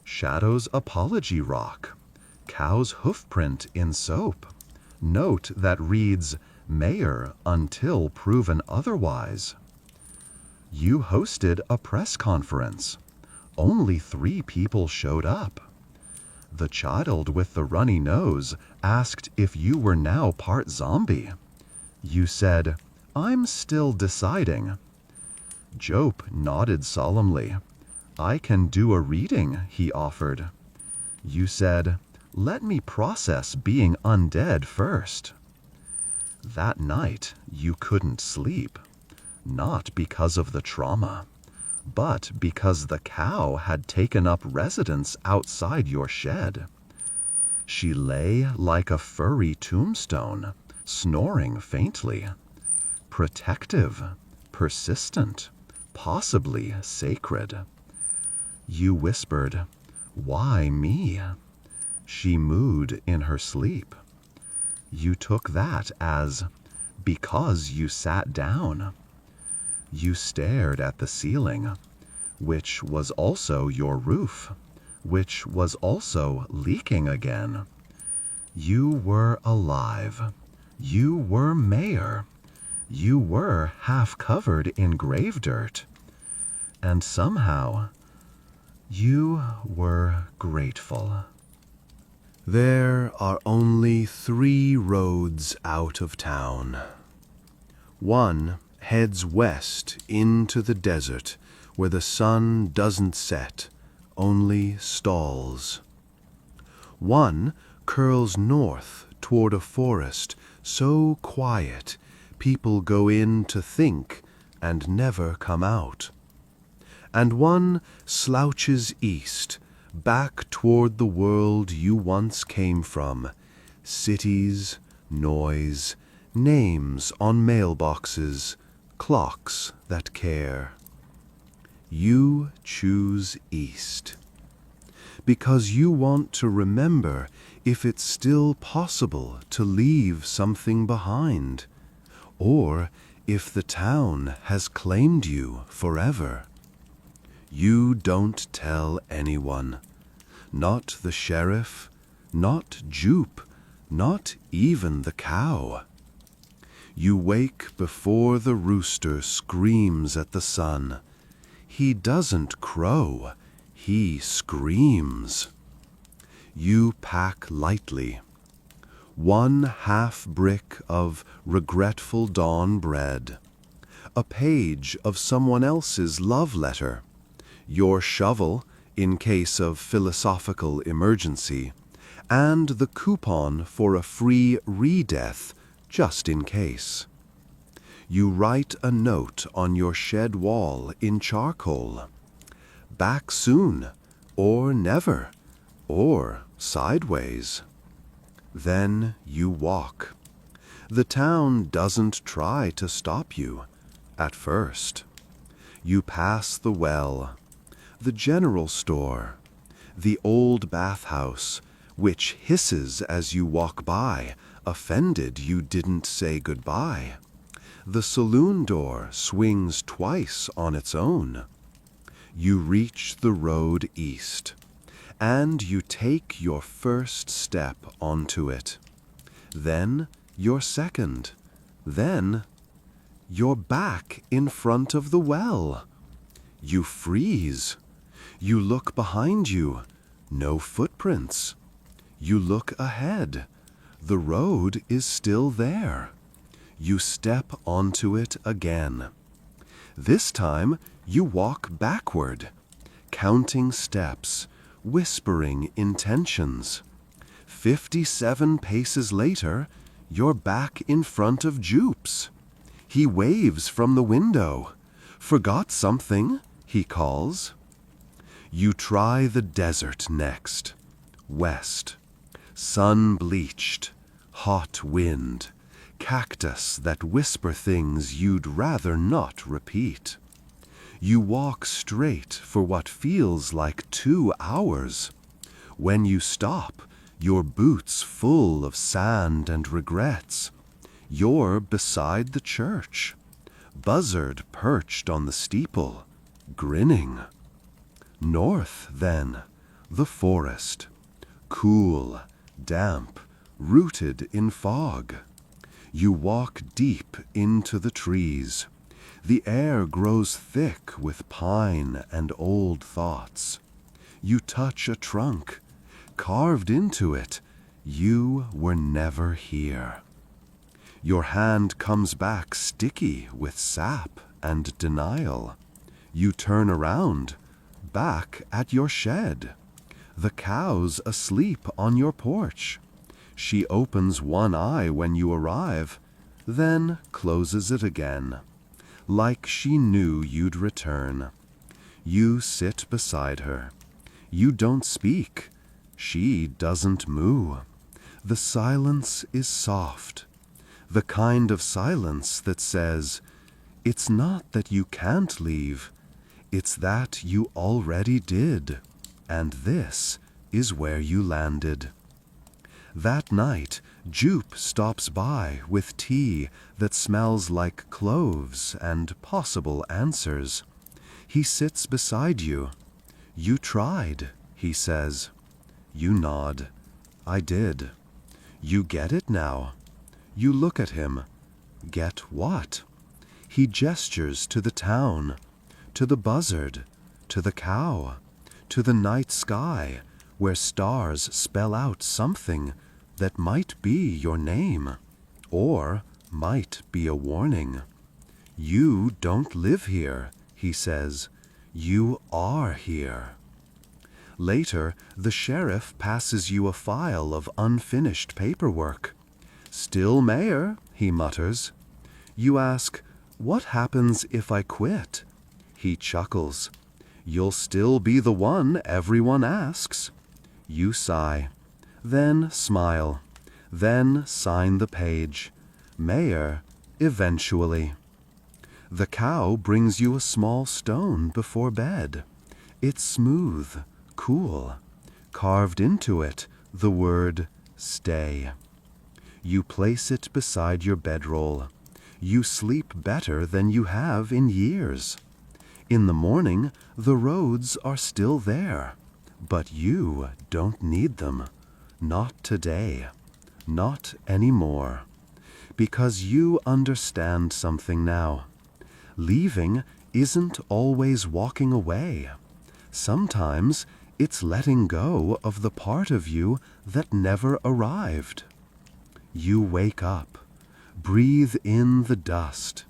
Shadow's apology rock, cow's hoofprint in soap, note that reads, "Mayor until proven otherwise." You hosted a press conference. Only 3 people showed up. The child with the runny nose asked if you were now part zombie. You said, "I'm still deciding." Jope nodded solemnly. "I can do a reading," he offered. You said, "Let me process being undead first." That night, you couldn't sleep. Not because of the trauma, but because the cow had taken up residence outside your shed. She lay like a furry tombstone, snoring faintly. Protective, persistent, possibly sacred. You whispered, "Why me?" She mooed in her sleep. You took that as, because you sat down. You stared at the ceiling, which was also your roof, which was also leaking again. You were alive. You were mayor. You were half covered in grave dirt. And somehow, you were grateful. There are only 3 roads out of town. One heads west into the desert where the sun doesn't set, only stalls. One curls north toward a forest so quiet people go in to think and never come out. And one slouches east, back toward the world you once came from, cities, noise, names on mailboxes, clocks that care. You choose east, because you want to remember if it's still possible to leave something behind, or if the town has claimed you forever. You don't tell anyone, not the sheriff, not Jupe, not even the cow. You wake before the rooster screams at the sun. He doesn't crow, he screams. You pack lightly. 1/2 brick of regretful dawn bread. A page of someone else's love letter. Your shovel, in case of philosophical emergency, and the coupon for a free re-death, just in case. You write a note on your shed wall in charcoal. Back soon, or never, or sideways. Then you walk. The town doesn't try to stop you, at first. You pass the well, the general store, the old bathhouse, which hisses as you walk by, offended you didn't say goodbye. The saloon door swings twice on its own. You reach the road east, and you take your first step onto it. Then your second. Then you're back in front of the well. You freeze. You look behind you. No footprints. You look ahead. The road is still there. You step onto it again. This time you walk backward, counting steps, whispering intentions. 57 paces later, you're back in front of Jupes. He waves from the window. Forgot something, he calls. You try the desert next. West. Sun-bleached. Hot wind. Cactus that whisper things you'd rather not repeat. You walk straight for what feels like 2 hours. When you stop, your boots full of sand and regrets. You're beside the church. Buzzard perched on the steeple, grinning. North, then, the forest. Cool, damp, rooted in fog. You walk deep into the trees. The air grows thick with pine and old thoughts. You touch a trunk. Carved into it, you were never here. Your hand comes back sticky with sap and denial. You turn around, back at your shed. The cow's asleep on your porch. She opens one eye when you arrive, then closes it again, like she knew you'd return. You sit beside her. You don't speak. She doesn't moo. The silence is soft, the kind of silence that says, it's not that you can't leave, it's that you already did, and this is where you landed. That night, Jupe stops by with tea that smells like cloves and possible answers. He sits beside you. You tried, he says. You nod. I did. You get it now. You look at him. Get what? He gestures to the town, to the buzzard, to the cow, to the night sky, where stars spell out something that might be your name, or might be a warning. You don't live here, he says. You are here. Later, the sheriff passes you a file of unfinished paperwork. Still mayor, he mutters. You ask, what happens if I quit? He chuckles. You'll still be the one everyone asks. You sigh. Then smile. Then sign the page. Mayor, eventually. The cow brings you a small stone before bed. It's smooth, cool. Carved into it, the word, stay. You place it beside your bedroll. You sleep better than you have in years. In the morning, the roads are still there, but you don't need them. Not today. Not anymore. Because you understand something now. Leaving isn't always walking away. Sometimes It's letting go of the part of you that never arrived. You wake up, breathe in the dust,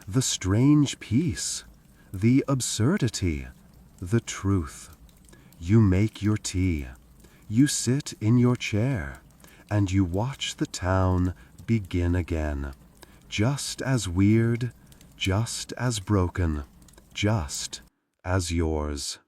the strange peace, the absurdity, the truth. You make your tea, you sit in your chair, and you watch the town begin again. Just as weird, just as broken, just as yours.